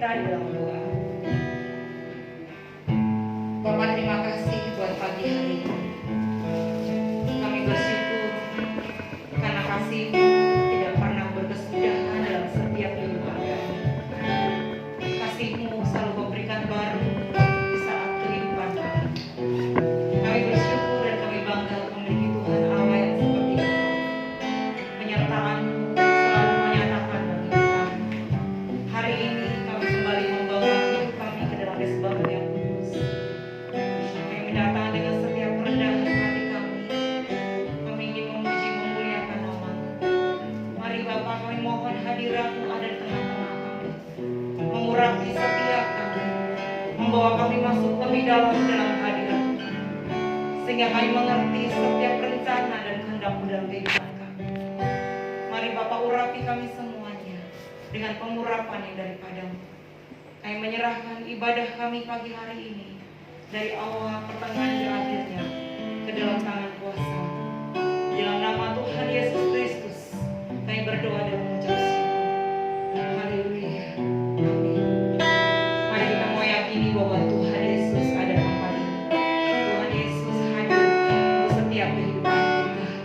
bersandar di dalam doa. Bapak, terima kasih buat pagi hari ini. Kami bersyukur karena kasih-Mu tidak pernah berkesudahan dalam setiap kehidupan kami. Kasih-Mu selalu memberikan baru di saat kehidupan kami. Kami bersyukur dan kami bangga memiliki Tuhan Allah yang seperti itu. Penyertaan-Mu selalu menyatakan bagi kami. Hari ini kami kembali membawa hidup kami ke dalam Mesbah-Mu yang kudus. Kami datang dengan setiap kerendahan hati kami. Kami ingin memuji memuliakan nama-Mu. Mari Bapa, kami mohon hadirat-Mu ada di tengah-tengah kami, mengurapi setiap kami, membawa kami masuk lebih dalam hadirat-Mu, sehingga kami mengerti setiap rencana dan kehendak-Mu dalam kehidupan kami. Mari Bapa, urapi kami semuanya dengan pengurapan yang daripada-Mu. Kami menyerahkan ibadah kami pagi hari ini dari awal pertengahan dan akhirnya ke dalam tangan kuasa. Di dalam nama Tuhan Yesus Kristus kami berdoa dan mengucap syukur. Haleluya. Amin. Mari kita mau yakini bahwa Tuhan Yesus ada di tempat ini. Tuhan Yesus hadir untuk setiap kehidupan kita. Haleluya.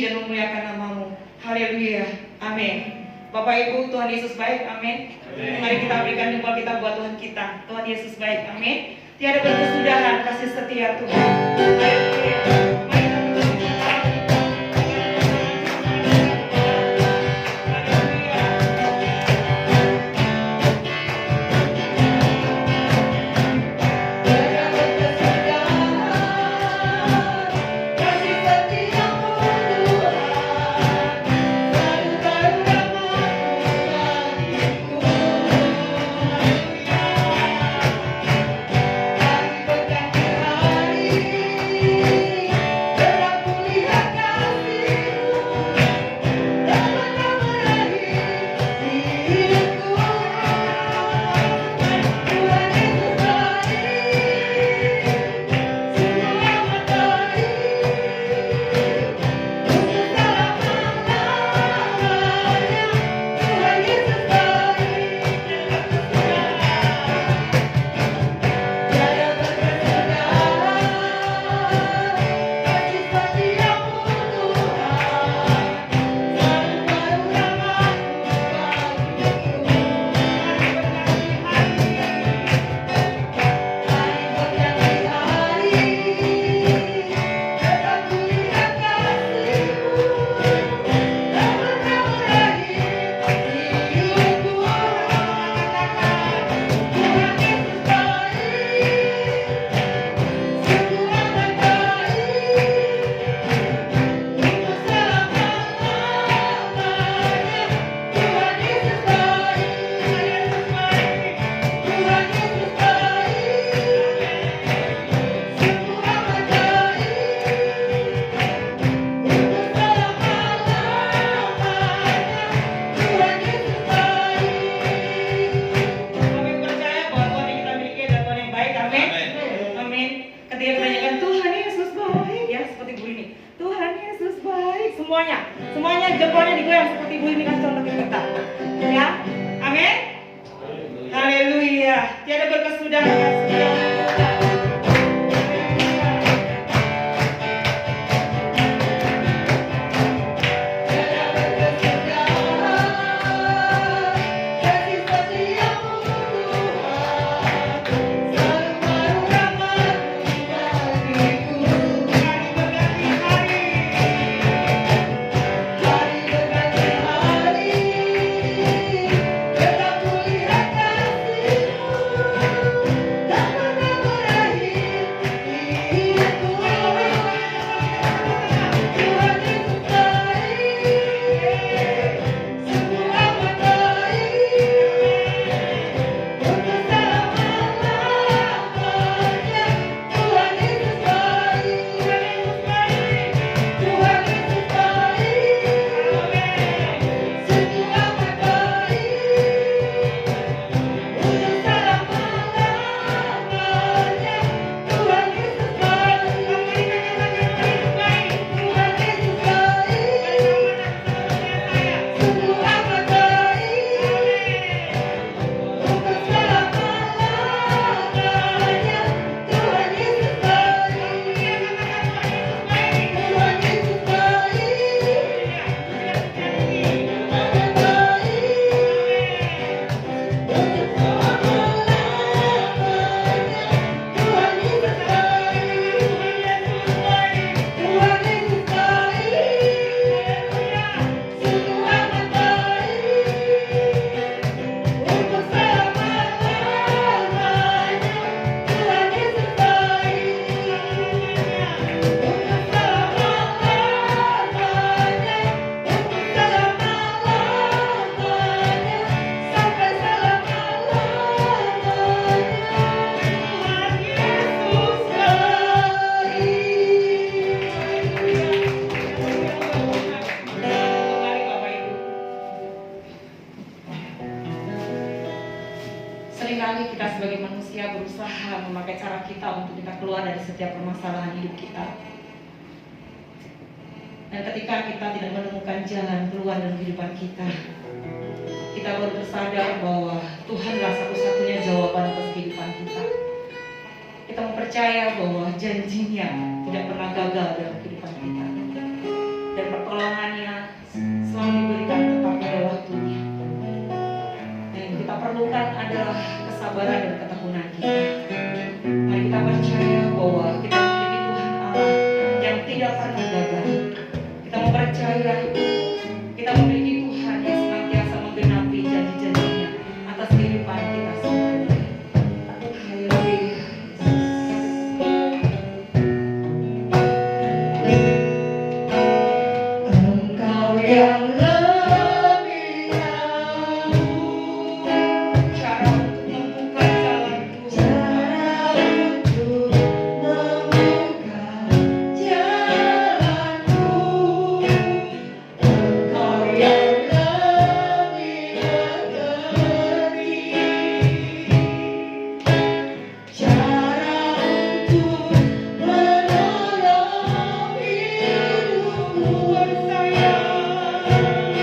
memuji dan memuliakan nama-Mu. Haleluya. Amin. Bapak Ibu, Tuhan Yesus baik. Amin. Mari kita berikan jempol kita buat Tuhan kita. Tuhan Yesus baik. Amin. Tiada berkesudahan kasih setia Tuhan. Haleluya. Semuanya jempolnya digoyang seperti Bu ini kasih contoh kita. Ya. Amin. Haleluya. Tiada berkesudahan kasih. Seringkali kita sebagai manusia berusaha memakai cara kita untuk kita keluar dari setiap permasalahan hidup kita. Dan ketika kita tidak menemukan jalan keluar dari kehidupan kita, kita baru tersadar bahwa Tuhanlah satu-satunya jawaban atas kehidupan kita. Kita mempercaya bahwa janjinya tidak pernah gagal dalam kehidupan kita. Dan pertolongannya selalu diberikan tepat pada waktunya. Dan yang kita perlukan adalah kesabaran dan ketekunan kita. Mari kita percaya bahwa kita memiliki Tuhan Allah yang tidak pernah gagal. Kita mau percaya kita memiliki Tuhan yang senantiasa menggenapi janji-janjinya atas kehidupan kita semuanya. Haleluya. Engkau yang lebih tahu cara untuk membuka jalanku, Engkau yang lebih mengerti cara untuk menolong hidupku. Sayang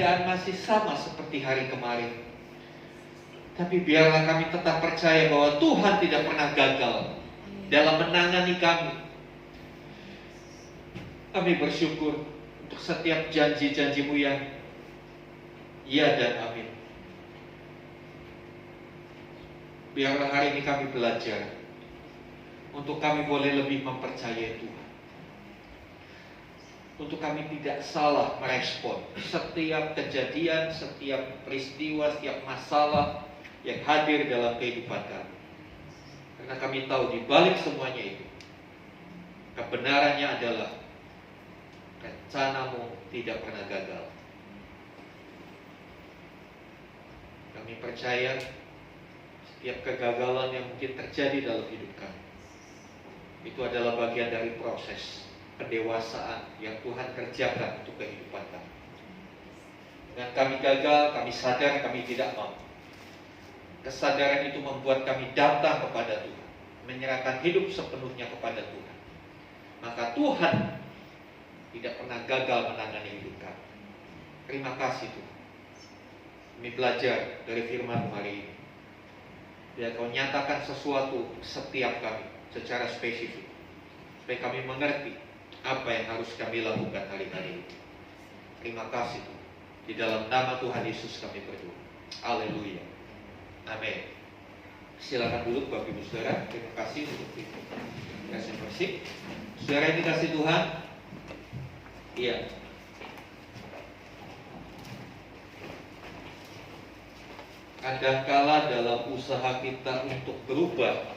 keadaan masih sama seperti hari kemarin. Tapi biarlah kami tetap percaya bahwa Tuhan tidak pernah gagal dalam menangani kami. Kami bersyukur untuk setiap janji-janji-Mu yang ya dan amin. Biarlah hari ini kami belajar untuk kami boleh lebih mempercayai Tuhan. Untuk kami tidak salah merespon setiap kejadian, setiap peristiwa, setiap masalah yang hadir dalam kehidupan kami. Karena kami tahu di balik semuanya itu, kebenarannya adalah rencana-Mu tidak pernah gagal. Kami percaya setiap kegagalan yang mungkin terjadi dalam hidup kami, itu adalah bagian dari proses pendewasaan yang Tuhan kerjakan untuk kehidupan kami. Dengan kami gagal, kami sadar kami tidak mau. Kesadaran itu membuat kami datang kepada Tuhan, menyerahkan hidup sepenuhnya kepada Tuhan. Maka Tuhan tidak pernah gagal menangani hidup kami. Terima kasih Tuhan. Kami belajar dari firman hari ini. Biar Kau nyatakan sesuatu setiap kami secara spesifik, supaya kami mengerti apa yang harus kami lakukan hari-hari ini. Terima kasih Tuhan. Di dalam nama Tuhan Yesus kami berdoa. Haleluya. Amin. Silakan duduk Bapak Ibu Saudara. Terima kasih untuk kasih bersih. Saudara yang dikasih Tuhan. Iya. Kadangkala dalam usaha kita untuk berubah,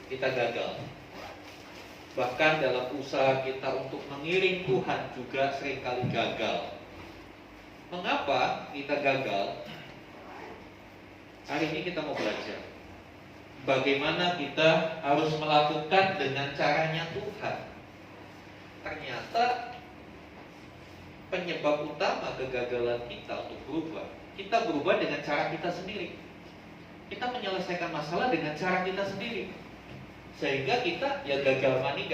kita gagal. Bahkan dalam usaha kita untuk mengiring Tuhan juga seringkali gagal. Mengapa kita gagal? Hari ini kita mau belajar bagaimana kita harus melakukan dengan caranya Tuhan. Ternyata penyebab utama kegagalan kita untuk berubah, kita berubah dengan cara kita sendiri. Kita menyelesaikan masalah dengan cara kita sendiri, sehingga kita ya gagal mani.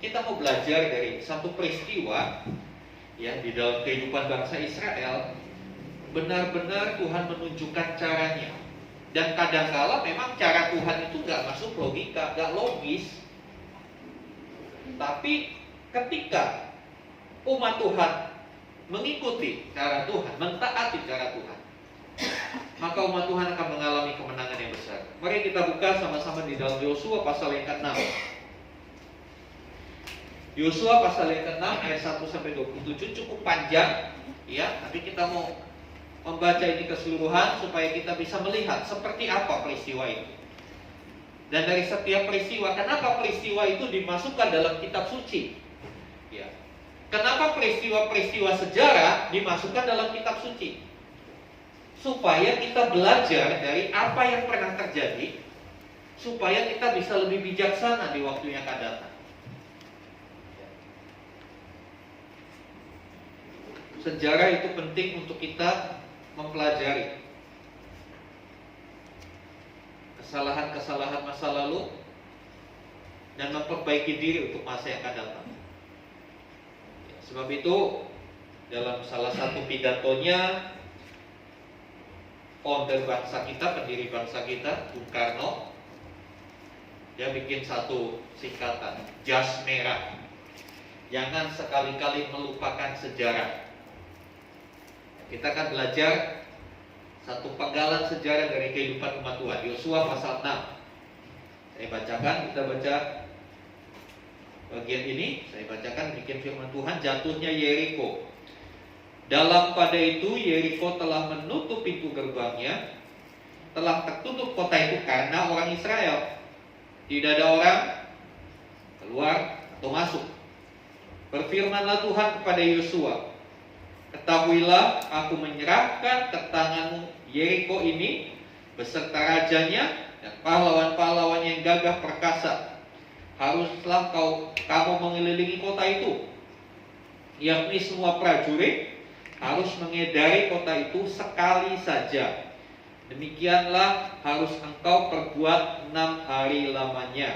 Kita mau belajar dari satu peristiwa yang di dalam kehidupan bangsa Israel. Benar-benar Tuhan menunjukkan caranya. Dan kadangkala memang cara Tuhan itu gak masuk logika, gak logis. Tapi ketika umat Tuhan mengikuti cara Tuhan, mentaati cara Tuhan, maka umat Tuhan akan mengalami kemenangan yang besar. Mari kita buka sama-sama di dalam Yosua pasal yang ke-6. Yosua pasal yang ke-6 ayat 1-27 cukup panjang, ya, tapi kita mau membaca ini keseluruhan supaya kita bisa melihat seperti apa peristiwa itu. Dan dari setiap peristiwa, kenapa peristiwa itu dimasukkan dalam kitab suci? Ya. Kenapa peristiwa-peristiwa sejarah dimasukkan dalam kitab suci? Supaya kita belajar dari apa yang pernah terjadi, supaya kita bisa lebih bijaksana di waktu yang akan datang. Sejarah itu penting untuk kita mempelajari kesalahan-kesalahan masa lalu dan memperbaiki diri untuk masa yang akan datang. Sebab itu dalam salah satu pidatonya founder bangsa kita, pendiri bangsa kita, Bung Karno, dia bikin satu singkatan, jas merah. Jangan sekali-kali melupakan sejarah. Kita akan belajar satu penggalan sejarah dari kehidupan umat Tuhan. Yosua pasal 6. Saya bacakan, kita baca bagian ini. Saya bacakan bikin firman Tuhan. Jatuhnya Yeriko. Dalam pada itu Yeriko telah menutup pintu gerbangnya, telah tertutup kota itu karena orang Israel. Tidak ada orang keluar atau masuk. Berfirmanlah Tuhan kepada Yosua, ketahuilah aku menyerahkan ke tanganmu Yeriko ini beserta rajanya dan pahlawan-pahlawan yang gagah perkasa. Haruslah kamu mengelilingi kota itu, yakni semua prajurit harus mengedari kota itu sekali saja. Demikianlah harus engkau perbuat 6 hari lamanya.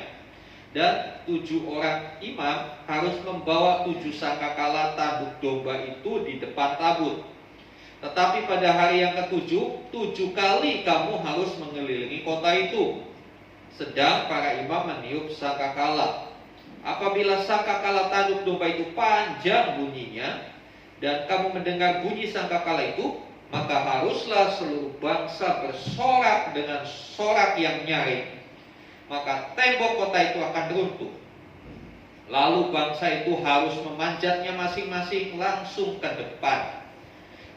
Dan 7 orang imam harus membawa 7 sangkakala tanduk domba itu di depan tabut. Tetapi pada hari yang ke-7, 7 kali kamu harus mengelilingi kota itu. Sedang para imam meniup sangkakala. Apabila sangkakala tanduk domba itu panjang bunyinya, dan kamu mendengar bunyi sangkakala itu, maka haruslah seluruh bangsa bersorak dengan sorak yang nyaring. Maka tembok kota itu akan runtuh. Lalu bangsa itu harus memanjatnya masing-masing langsung ke depan.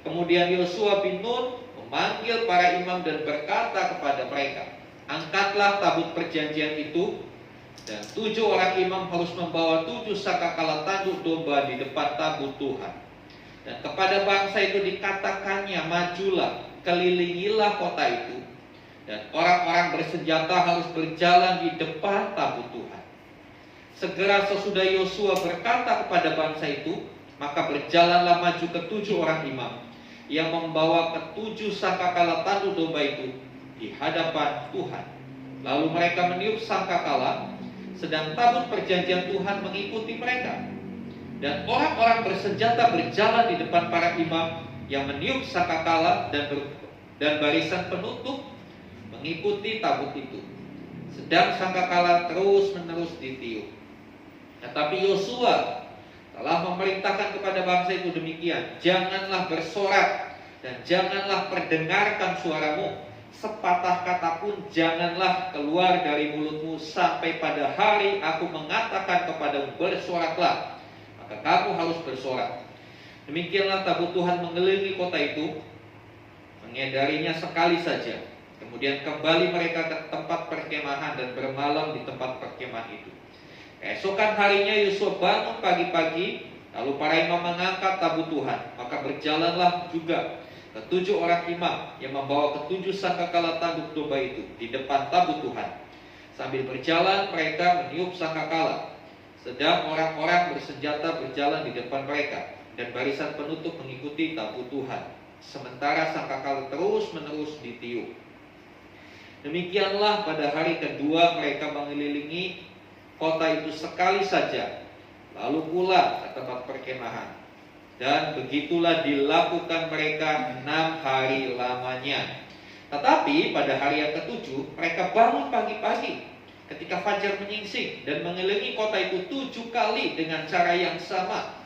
Kemudian Yosua bin Nun memanggil para imam dan berkata kepada mereka, angkatlah tabut perjanjian itu, dan 7 orang imam harus membawa 7 sangkakala tanduk domba di depan tabut Tuhan. Dan kepada bangsa itu dikatakannya, majulah, kelilingilah kota itu, dan orang-orang bersenjata harus berjalan di depan tabut Tuhan. Segera sesudah Yosua berkata kepada bangsa itu, maka berjalanlah maju ke-7 orang imam yang membawa ke-7 sangkakala tanduk domba itu di hadapan Tuhan. Lalu mereka meniup sangkakala, sedang tabut perjanjian Tuhan mengikuti mereka. Dan orang-orang bersenjata berjalan di depan para imam yang meniup sangkakala dan barisan penutup mengikuti tabut itu. Sedang sangkakala terus-menerus ditiup. Tetapi Yosua telah memerintahkan kepada bangsa itu demikian, janganlah bersorak dan janganlah perdengarkan suaramu, sepatah kata pun janganlah keluar dari mulutmu sampai pada hari aku mengatakan kepadamu bersoraklah, maka kamu harus bersorak. Demikianlah tabut Tuhan mengelilingi kota itu, mengedarinya sekali saja. Kemudian kembali mereka ke tempat perkemahan dan bermalam di tempat perkemahan itu. Keesokan harinya Yosua bangun pagi-pagi, lalu para imam mengangkat tabut Tuhan. Maka berjalanlah juga ke-7 orang imam yang membawa ke-7 sangkakala tanduk domba itu di depan tabut Tuhan. Sambil berjalan mereka meniup sangkakala, sedang orang-orang bersenjata berjalan di depan mereka, dan barisan penutup mengikuti tabut Tuhan, sementara sangkakala terus-menerus ditiup. Demikianlah pada hari kedua mereka mengelilingi kota itu sekali saja, lalu pulang ke tempat perkemahan. Dan begitulah dilakukan mereka 6 hari lamanya. Tetapi pada hari yang ke-7 mereka bangun pagi-pagi ketika fajar menyingsing dan mengelilingi kota itu 7 kali dengan cara yang sama.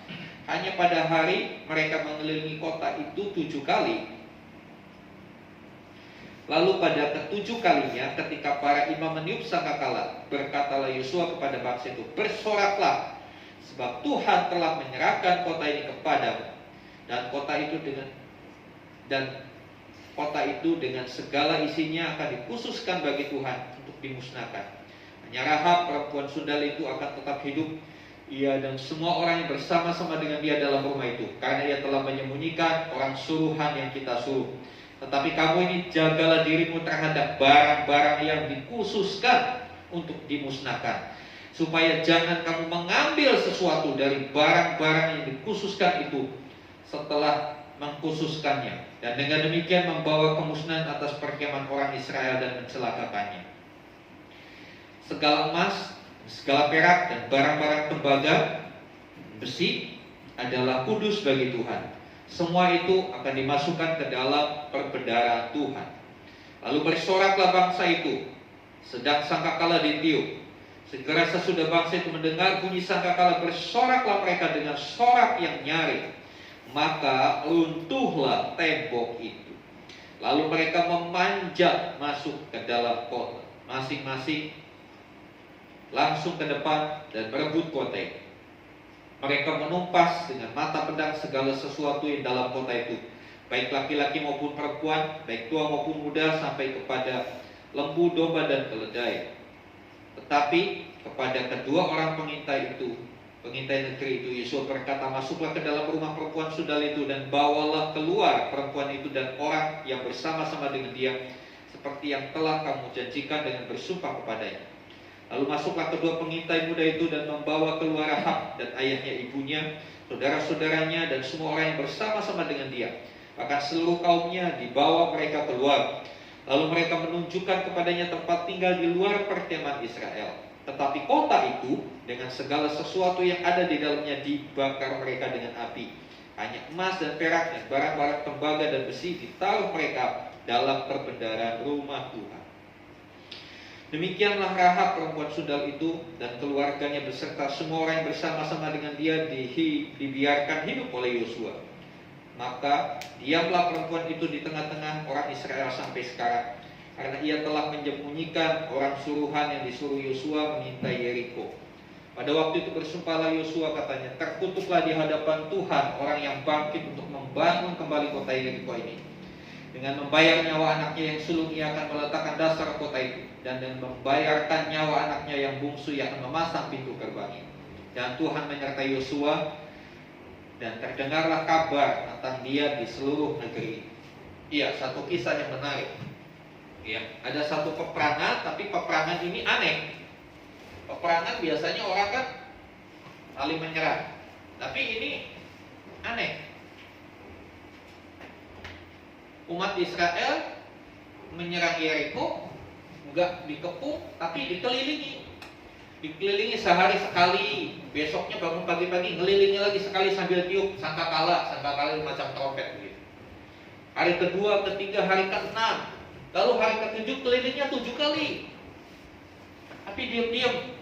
Hanya pada hari mereka mengelilingi kota itu 7 kali. Lalu pada ke-7 kalinya ketika para imam meniup sangkakala, berkatalah Yosua kepada bangsa itu, bersoraklah, sebab Tuhan telah menyerahkan kota ini kepadamu, dan kota itu dengan segala isinya akan dikhususkan bagi Tuhan untuk dimusnahkan. Hanya Rahab perempuan sundal itu akan tetap hidup, ia dan semua orang yang bersama-sama dengan dia dalam rumah itu, karena ia telah menyembunyikan orang suruhan yang kita suruh. Tetapi kamu ini jagalah dirimu terhadap barang-barang yang dikhususkan untuk dimusnahkan, supaya jangan kamu mengambil sesuatu dari barang-barang yang dikhususkan itu setelah mengkhususkannya, dan dengan demikian membawa kemusnahan atas perkemahan orang Israel dan mencelakakannya. Segala emas, segala perak, dan barang-barang tembaga, besi adalah kudus bagi Tuhan. Semua itu akan dimasukkan ke dalam perbendaharaan Tuhan. Lalu bersoraklah bangsa itu, sedang sangkakala ditiup. Segera sesudah bangsa itu mendengar bunyi sangkakala, bersoraklah mereka dengan sorak yang nyaring. Maka runtuhlah tembok itu. Lalu mereka memanjat masuk ke dalam kota, masing-masing langsung ke depan dan merebut kota itu. Mereka menumpas dengan mata pedang segala sesuatu yang dalam kota itu, baik laki-laki maupun perempuan, baik tua maupun muda, sampai kepada lembu, domba, dan keledai. Tetapi kepada kedua orang pengintai negeri itu, Yosua berkata, masuklah ke dalam rumah perempuan sundal itu, dan bawalah keluar perempuan itu dan orang yang bersama-sama dengan dia, seperti yang telah kamu janjikan dengan bersumpah kepadanya. Lalu masuklah kedua pengintai muda itu dan membawa keluar Rahab dan ayahnya, ibunya, saudara-saudaranya, dan semua orang yang bersama-sama dengan dia. Bahkan seluruh kaumnya dibawa mereka keluar. Lalu mereka menunjukkan kepadanya tempat tinggal di luar perkemahan Israel. Tetapi kota itu dengan segala sesuatu yang ada di dalamnya dibakar mereka dengan api. Hanya emas dan peraknya, barang-barang tembaga dan besi ditaruh mereka dalam perbendaharaan rumah Tuhan. Demikianlah Rahab perempuan sundal itu dan keluarganya beserta semua orang yang bersama-sama dengan dia dibiarkan hidup oleh Yosua. Maka diamlah perempuan itu di tengah-tengah orang Israel sampai sekarang, karena ia telah menyembunyikan orang suruhan yang disuruh Yosua mengintai Yeriko. Pada waktu itu bersumpahlah Yosua, katanya, terkutuklah di hadapan Tuhan orang yang bangkit untuk membangun kembali kota Yeriko ini. Dengan membayar nyawa anaknya yang sulung, ia akan meletakkan dasar kota itu, dan dengan membayarkan nyawa anaknya yang bungsu, ia akan memasang pintu gerbangnya. Dan Tuhan menyertai Yosua, dan terdengarlah kabar tentang dia di seluruh negeri. Iya, satu kisah yang menarik. Ya, ada satu peperangan, tapi peperangan ini aneh. Peperangan biasanya orang kan saling menyerang, tapi ini aneh. Umat Israel menyerang Yeriko, enggak dikepung, tapi dikelilingi sehari sekali. Besoknya bangun pagi-pagi ngelilingi lagi sekali sambil tiup sangkakala macam trompet begitu. Hari kedua, ketiga, hari ke-6, lalu hari ke-7 kelilingnya 7 kali, tapi diam-diam.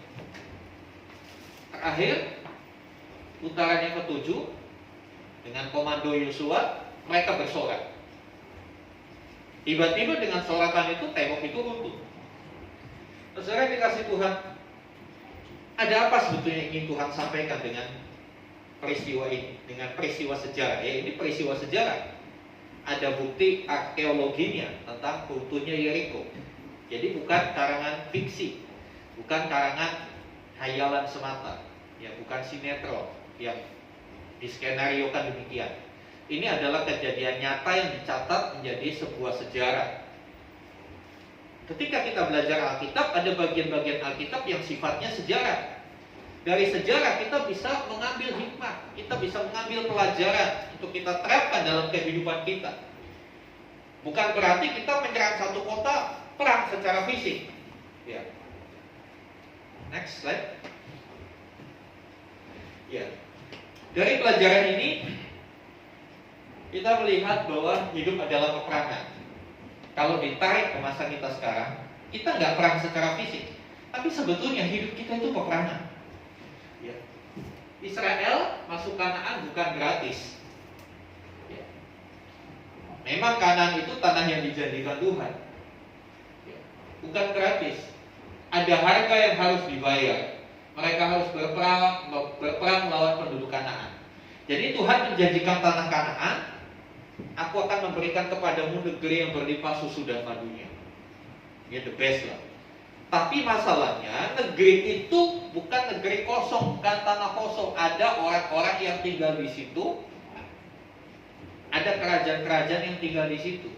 Terakhir putaran yang ke-7 dengan komando Yosua, mereka bersorak. Tiba-tiba dengan sorakan itu tembok itu runtuh. Saudara dikasih Tuhan, ada apa sebetulnya yang ingin Tuhan sampaikan dengan peristiwa ini, dengan peristiwa sejarah? Ya, ini peristiwa sejarah. Ada bukti arkeologinya tentang runtuhnya Yeriko. Jadi bukan karangan fiksi, bukan karangan hayalan semata, ya, bukan sinetron yang diskenariokan demikian. Ini adalah kejadian nyata yang dicatat menjadi sebuah sejarah. Ketika kita belajar Alkitab, ada bagian-bagian Alkitab yang sifatnya sejarah. Dari sejarah kita bisa mengambil hikmah, kita bisa mengambil pelajaran untuk kita terapkan dalam kehidupan kita. Bukan berarti kita menyerang satu kota perang secara fisik. Ya. Next slide. Ya. Dari pelajaran ini kita melihat bahwa hidup adalah peperangan. Kalau ditarik ke masa kita sekarang, kita nggak perang secara fisik, tapi sebetulnya hidup kita itu peperangan. Ya. Israel masuk Kanaan bukan gratis. Ya. Memang Kanaan itu tanah yang dijanjikan Tuhan. Ya. Bukan gratis. Ada harga yang harus dibayar. Mereka harus berperang melawan penduduk Kanaan. Jadi Tuhan menjanjikan tanah Kanaan. Aku akan memberikan kepadamu negeri yang berlimpah susu dan madunya. Ya, the best lah. Tapi masalahnya negeri itu bukan negeri kosong, bukan tanah kosong. Ada orang-orang yang tinggal di situ. Ada kerajaan-kerajaan yang tinggal di situ.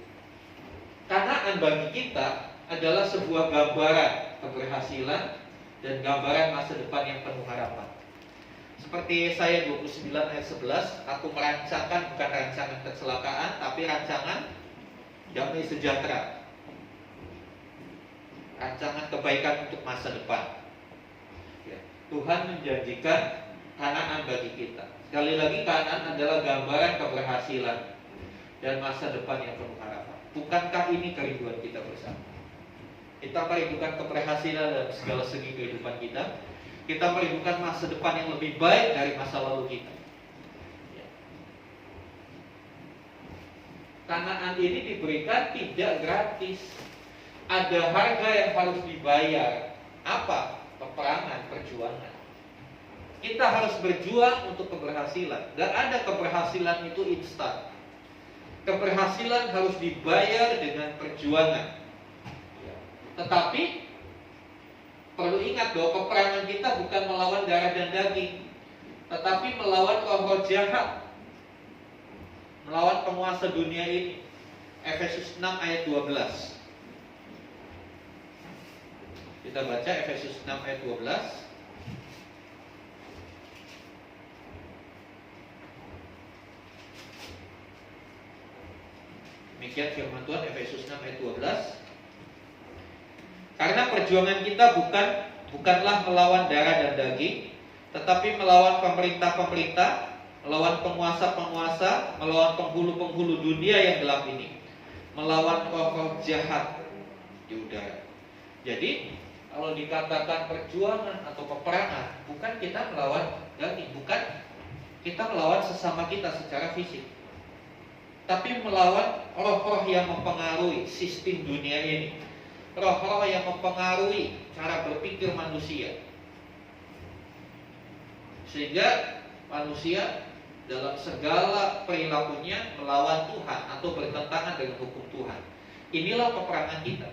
Kanaan bagi kita adalah sebuah gambaran keberhasilan dan gambaran masa depan yang penuh harapan. Seperti Yesaya 29 ayat 11, aku merancangkan bukan rancangan kecelakaan, tapi rancangan damai sejahtera. Rancangan kebaikan untuk masa depan. Ya. Tuhan menjanjikan Kanaan bagi kita. Sekali lagi, Kanaan adalah gambaran keberhasilan dan masa depan yang penuh harapan. Bukankah ini kerinduan kita bersama? Kita merindukan keberhasilan dalam segala segi kehidupan kita. Kita merindukan masa depan yang lebih baik dari masa lalu kita. Ya. Kanaan ini diberikan tidak gratis. Ada harga yang harus dibayar. Apa? Peperangan, perjuangan. Kita harus berjuang untuk keberhasilan. Dan ada keberhasilan itu instan. Keberhasilan harus dibayar dengan perjuangan. Ya. Tetapi perlu ingat bahwa peperangan kita bukan melawan darah dan daging, tetapi melawan roh-roh jahat, melawan penguasa dunia ini. Efesus 6 ayat 12. Kita baca Efesus 6 ayat 12. Demikian firman Tuhan, Efesus 6 ayat 12. Karena perjuangan kita bukanlah melawan darah dan daging, tetapi melawan pemerintah-pemerintah, melawan penguasa-penguasa, melawan penghulu-penghulu dunia yang gelap ini, melawan roh-roh jahat di udara. Jadi kalau dikatakan perjuangan atau peperangan, bukan kita melawan daging, bukan kita melawan sesama kita secara fisik, tapi melawan roh-roh yang mempengaruhi sistem dunia ini, roh-roh yang mempengaruhi cara berpikir manusia, sehingga manusia dalam segala perilakunya melawan Tuhan atau bertentangan dengan hukum Tuhan. Inilah peperangan kita.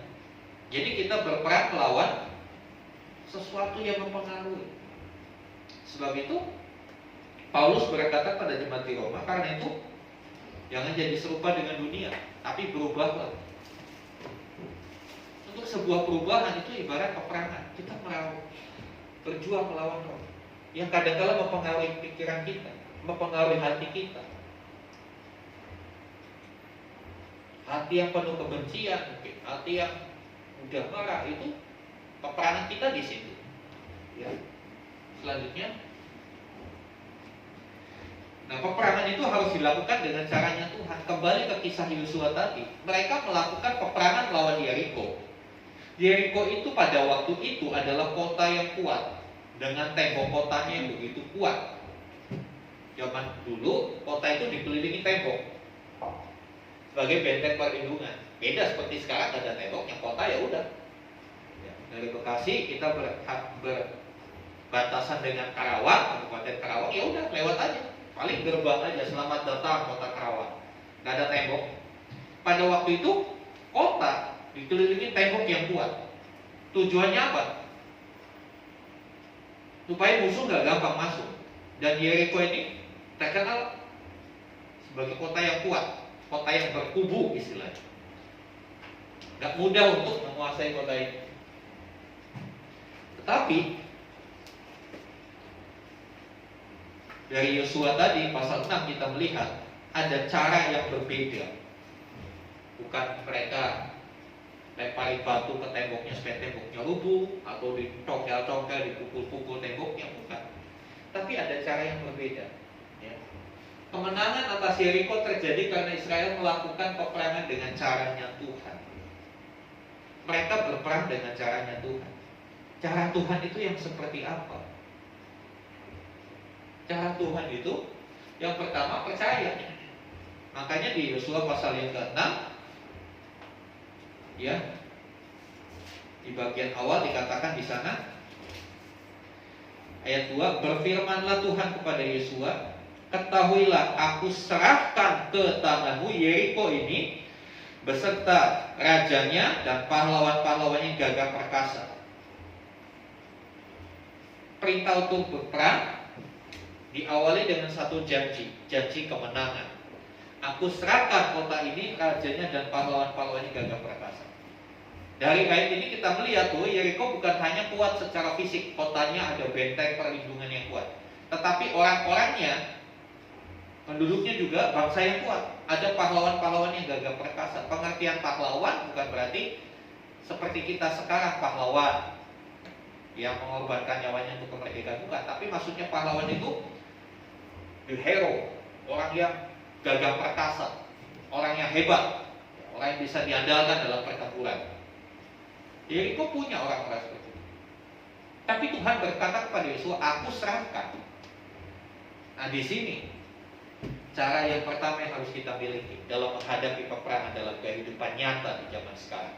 Jadi kita berperang melawan sesuatu yang mempengaruhi. Sebab itu Paulus berkata pada jemaat di Roma, karena itu jangan jadi serupa dengan dunia, tapi berubahlah. Untuk sebuah perubahan itu ibarat peperangan. Kita berjuang melawan roh yang kadang-kala mempengaruhi pikiran kita, mempengaruhi hati kita. Hati yang penuh kebencian, mungkin hati yang mudah marah, itu peperangan kita di situ. Ya. Selanjutnya, nah peperangan itu harus dilakukan dengan caranya Tuhan. Kembali ke kisah Yosua tadi, mereka melakukan peperangan melawan Yeriko. Yeriko itu pada waktu itu adalah kota yang kuat, dengan tembok kotanya yang begitu kuat. Zaman dulu kota itu dikelilingi tembok sebagai benteng perlindungan. Beda seperti sekarang, ada temboknya, kota ya udah. Ya, dari Bekasi kita berbatasan dengan Karawang, Kabupaten Karawang, ya udah lewat aja, paling gerbang aja, selamat datang kota Karawang, nggak ada tembok. Pada waktu itu kota dikelilingi tembok yang kuat. Tujuannya apa? Supaya musuh nggak gampang masuk. Dan Yeriko ini terkenal sebagai kota yang kuat, kota yang berkubu istilahnya. Gak mudah untuk menguasai kota ini. Tetapi dari Yosua tadi pasal 6 kita melihat ada cara yang berbeda. Bukan mereka lempari batu ke temboknya supaya temboknya rubuh, atau dicongkel-congkel, dipukul-pukul temboknya, bukan. Tapi ada cara yang berbeda. Ya. Kemenangan atas Yeriko terjadi karena Israel melakukan peperangan dengan caranya Tuhan. Mereka berperang dengan caranya Tuhan. Cara Tuhan itu yang seperti apa? Cara Tuhan itu yang pertama percaya. Makanya di Yosua pasal yang ke-6, ya, di bagian awal dikatakan di sana ayat 2, berfirmanlah Tuhan kepada Yosua, ketahuilah aku serahkan ke tanganmu Yeriko ini beserta rajanya dan pahlawan-pahlawannya gagah perkasa. Perintah untuk berperang diawali dengan satu janji kemenangan. Aku serahkan kota ini, rajanya dan pahlawan-pahlawannya gagah perkasa. Dari ayat ini kita melihat tuh Yeriko bukan hanya kuat secara fisik, kotanya ada benteng perlindungan yang kuat, tetapi orang-orangnya, penduduknya juga bangsa yang kuat. Ada pahlawan-pahlawan yang gagah perkasa. Pengertian pahlawan bukan berarti seperti kita sekarang pahlawan yang mengorbankan nyawanya untuk kemerdekaan, bukan. Tapi maksudnya pahlawan itu the hero, orang yang gagah perkasa, orang yang hebat, orang yang bisa diandalkan dalam pertempuran. Yeriko punya orang-orang seperti itu. Tapi Tuhan berkata kepada Yosua, aku serahkan. Nah di sini cara yang pertama yang harus kita miliki dalam menghadapi peperangan dalam kehidupan nyata di zaman sekarang.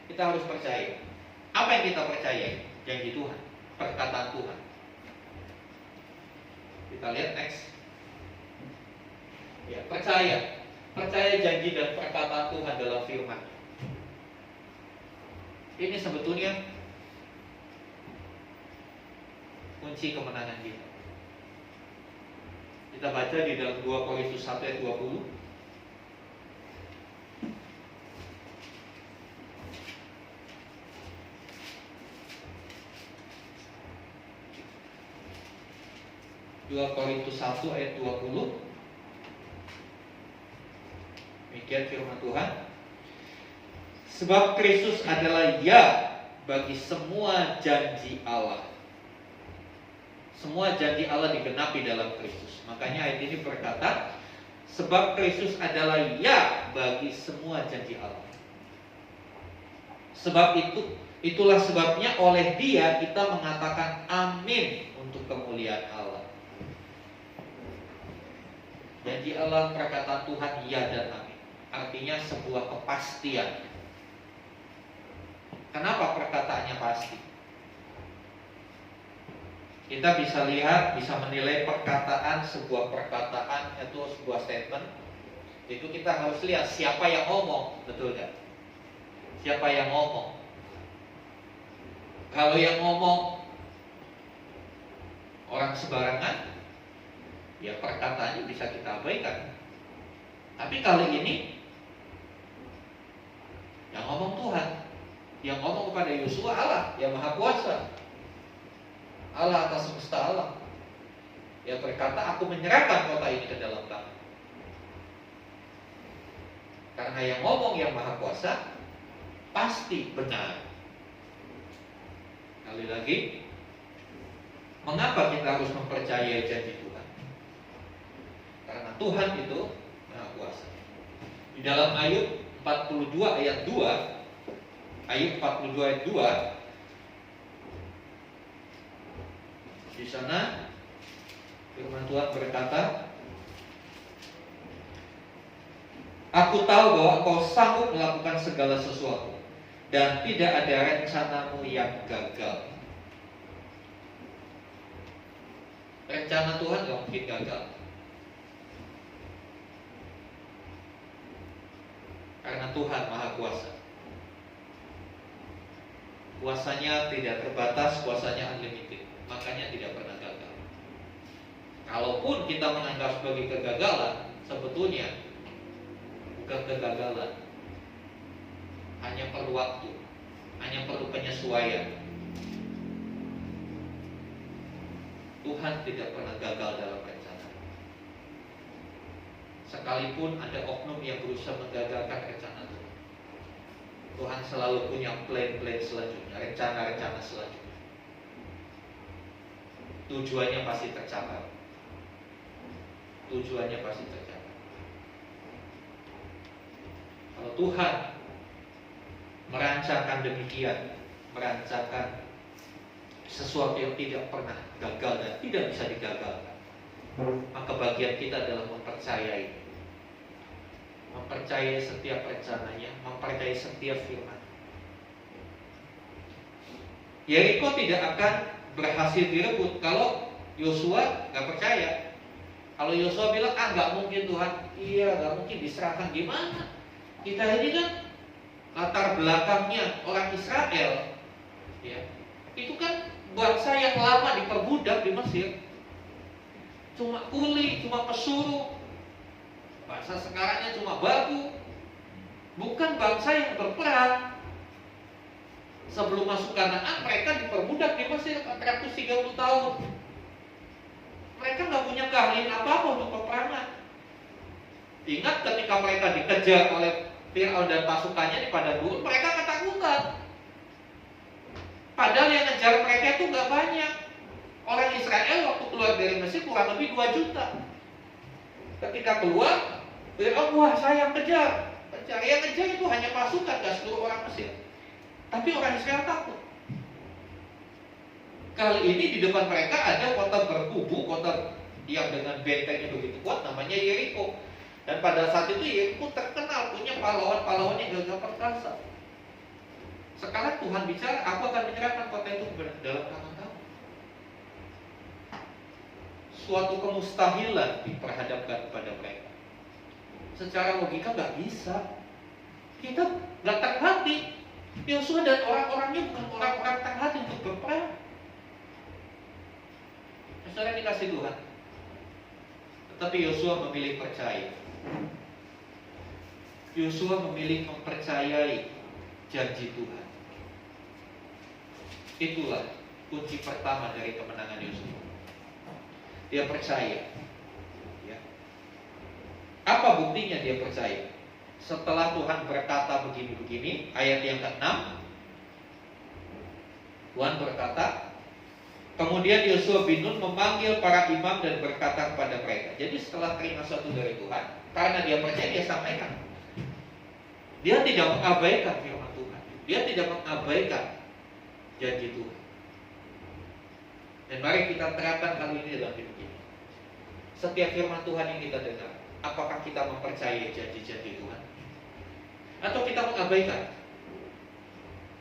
Kita harus percaya. Apa yang kita percaya? Janji Tuhan, perkataan Tuhan. Kita lihat next. Ya, percaya janji dan perkataan Tuhan dalam firman. Ini sebetulnya kunci kemenangan kita. Kita baca di dalam 2 Korintus 1 ayat 20. Korintus 1 ayat 20. Demikian firman Tuhan. Sebab Kristus adalah ya bagi semua janji Allah. Semua janji Allah digenapi dalam Kristus. Makanya ayat ini berkata, sebab Kristus adalah ya bagi semua janji Allah. Sebab itulah sebabnya oleh Dia kita mengatakan amin untuk kemuliaan Allah. Janji Allah, perkataan Tuhan ya dan amin. Artinya sebuah kepastian. Kenapa perkataannya pasti? Kita bisa lihat, bisa menilai sebuah perkataan itu sebuah statement. Itu kita harus lihat siapa yang ngomong, betul gak? Siapa yang ngomong? Kalau yang ngomong orang sembarangan, ya perkataannya bisa kita abaikan. Tapi kali ini yang ngomong Tuhan, yang ngomong kepada Yosua Allah yang Maha Kuasa, Allah atas semesta alam. Dia berkata, aku menyerahkan kota ini ke dalam tangan. Karena yang ngomong yang Maha Kuasa pasti benar. Kali lagi, mengapa kita harus mempercayai janji Tuhan? Karena Tuhan itu Maha Kuasa. Di dalam Ayub 42 ayat 2, Ayub 42 ayat 2, di sana firman Tuhan berkata, aku tahu bahwa Engkau sanggup melakukan segala sesuatu dan tidak ada rencanamu yang gagal. Rencana Tuhan gak mungkin gagal, karena Tuhan Maha Kuasa. Kuasanya tidak terbatas, kuasanya unlimited. Makanya tidak pernah gagal. Kalaupun kita menganggap sebagai kegagalan, sebetulnya bukan kegagalan. Hanya perlu waktu, hanya perlu penyesuaian. Tuhan tidak pernah gagal dalam rencana. Sekalipun ada oknum yang berusaha menggagalkan rencana Tuhan, Tuhan selalu punya plan-plan selanjutnya, rencana-rencana selanjutnya. Tujuannya pasti tercapai. Tujuannya pasti tercapai. Kalau Tuhan merancangkan demikian, merancangkan sesuatu yang tidak pernah gagal dan tidak bisa digagalkan, maka bagian kita adalah mempercayai. Mempercayai setiap rencananya, mempercayai setiap firman. Yeriko tidak akan berhasil direbut kalau Yosua gak percaya. Kalau Yosua bilang, gak mungkin Tuhan. Iya, gak mungkin diserahkan. Gimana? Kita ini kan latar belakangnya orang Israel, ya, itu kan bangsa yang lama diperbudak di Mesir. Cuma kuli, cuma pesuruh. Bahasa sekarangnya cuma babu. Bukan bangsa yang berperang. Sebelum masuk Kanaan, mereka diperbudak di Mesir 430 tahun. Mereka nggak punya keahlian apa-apa untuk peperangan. Ingat ketika mereka dikejar oleh Fir'aun dan pasukannya di padang gurun, mereka ketakutan. Padahal yang ngejar mereka itu nggak banyak. Orang Israel waktu keluar dari Mesir kurang lebih 2 juta. Ketika keluar, Fir'aun, wah saya yang kejar. Yang kejar itu hanya pasukan, nggak seluruh orang Mesir. Tapi orang Israel takut. Kali ini di depan mereka ada kota berkubu, kota yang dengan bentengnya begitu kuat, namanya Yeriko. Dan pada saat itu Yeriko terkenal punya pahlawan-pahlawan yang gagah perkasa. Sekarang Tuhan bicara, aku akan menyerahkan kota itu dalam tangan kamu. Suatu kemustahilan diperhadapkan kepada mereka. Secara logika nggak bisa. Kita nggak terhati. Yosua dan orang-orangnya bukan orang-orang terhati untuk berperang. Saudara dikasih Tuhan. Tetapi Yosua memilih percaya. Yosua memilih mempercayai janji Tuhan. Itulah kunci pertama dari kemenangan Yosua. Dia percaya. Ya. Apa buktinya dia percaya? Setelah Tuhan berkata begini-begini, ayat yang ke-6, Tuhan berkata, kemudian Yosua bin Nun memanggil para imam dan berkata kepada mereka. Jadi setelah terima sesuatu dari Tuhan, karena dia percaya, dia sampaikan. Dia tidak mengabaikan firman Tuhan. Dia tidak mengabaikan janji Tuhan. Dan mari kita terapkan hal ini dalam hidup kita. Setiap firman Tuhan yang kita dengar, apakah kita mempercayai janji-janji Tuhan? Atau kita mengabaikan?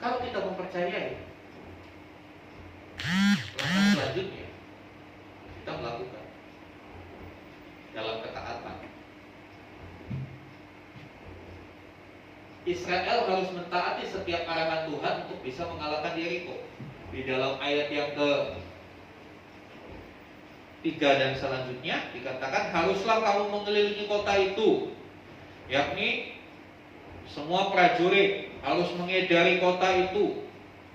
Kalau kita mempercayai, langkah selanjutnya kita melakukan dalam ketaatan. Israel harus mentaati setiap arahan Tuhan untuk bisa mengalahkan Yeriko. Di dalam ayat yang ke-3 dan selanjutnya dikatakan, haruslah kamu mengelilingi kota itu, yakni semua prajurit harus mengedari kota itu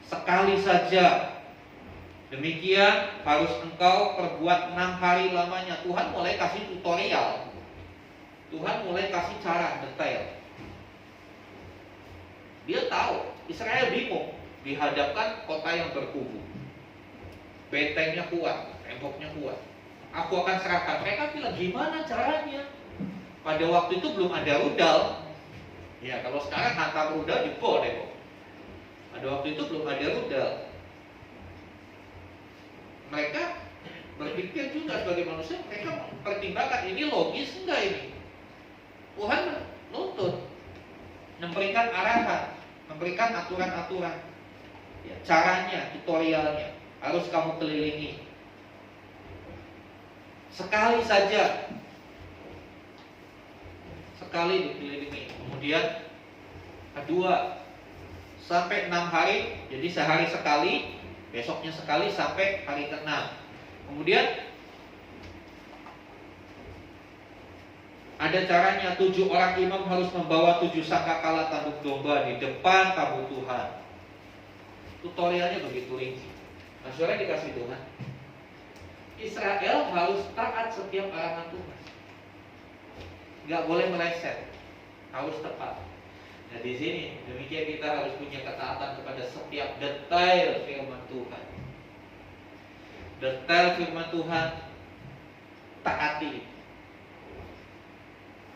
sekali saja. Demikian harus engkau perbuat 6 hari lamanya. Tuhan mulai kasih tutorial. Tuhan mulai kasih cara detail. Dia tahu Israel bingung dihadapkan kota yang berkubu. Bentengnya kuat, temboknya kuat. Aku akan serahkan. Mereka bilang, gimana caranya? Pada waktu itu belum ada rudal. Ya, kalau sekarang hantam rudal jebol deh kok. Pada waktu itu belum ada rudal. Mereka berpikir juga sebagai manusia, mereka mempertimbangkan ini logis enggak ini. Tuhan nuntut, memberikan arahan, memberikan aturan-aturan, ya, caranya, tutorialnya harus kamu kelilingi sekali saja, sekali dikelilingi. Kemudian kedua, sampai 6 hari, jadi sehari sekali, besoknya sekali sampai hari ke-6. Kemudian ada caranya, 7 orang imam harus membawa 7 sangkakala tanduk domba di depan tabut Tuhan. Tutorialnya begitu rinci. Nah, saudara dikasih Tuhan, Israel harus taat setiap arahan Tuhan. Gak boleh meleset, harus tepat. Nah, di sini demikian kita harus punya ketaatan kepada setiap detail firman Tuhan. Detail firman Tuhan, taati.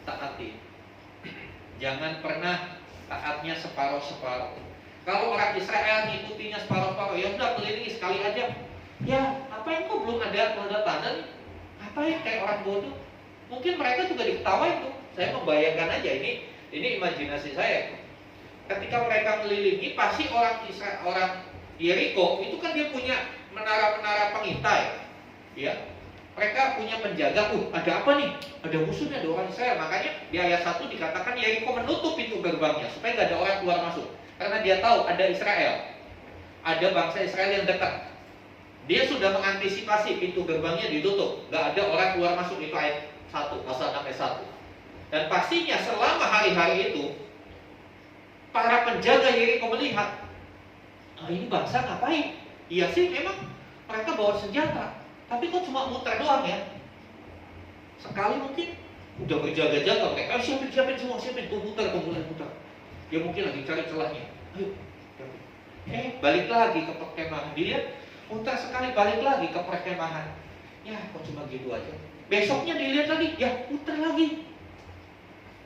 Taati. Jangan pernah taatnya separuh-separuh. Kalau orang Israel ngikutinya separuh-separuh, ya udah kelilingi sekali aja. Ya, ngapain kok belum ada tanda-tanda nih? Ngapain kayak orang bodoh? Mungkin mereka juga diketawain tuh. Saya membayangkan aja, ini imajinasi saya. Ketika mereka mengelilingi, pasti orang Israel, orang Yeriko itu kan dia punya menara-menara pengintai, ya. Mereka punya penjaga. Ada apa nih? Ada musuhnya, ada orang Israel. Makanya di ayat 1 dikatakan Yeriko menutup pintu gerbangnya supaya nggak ada orang keluar masuk. Karena dia tahu ada Israel, ada bangsa Israel yang dekat. Dia sudah mengantisipasi pintu gerbangnya ditutup, nggak ada orang keluar masuk. Itu ayat 1, pasal 6 ayat 1. Dan pastinya selama hari-hari itu para penjaga Yeriko melihat, ini bangsa ngapain? Iya sih, memang mereka bawa senjata, tapi kok cuma muter doang ya. Sekali mungkin udah berjaga-jaga mereka, siapin semua, tuh muter. Dia mungkin lagi cari celahnya. Ayo, balik lagi ke perkemahan. Dia muter sekali, balik lagi ke perkemahan. Ya, kok cuma gitu aja. Besoknya dilihat lagi, ya muter lagi.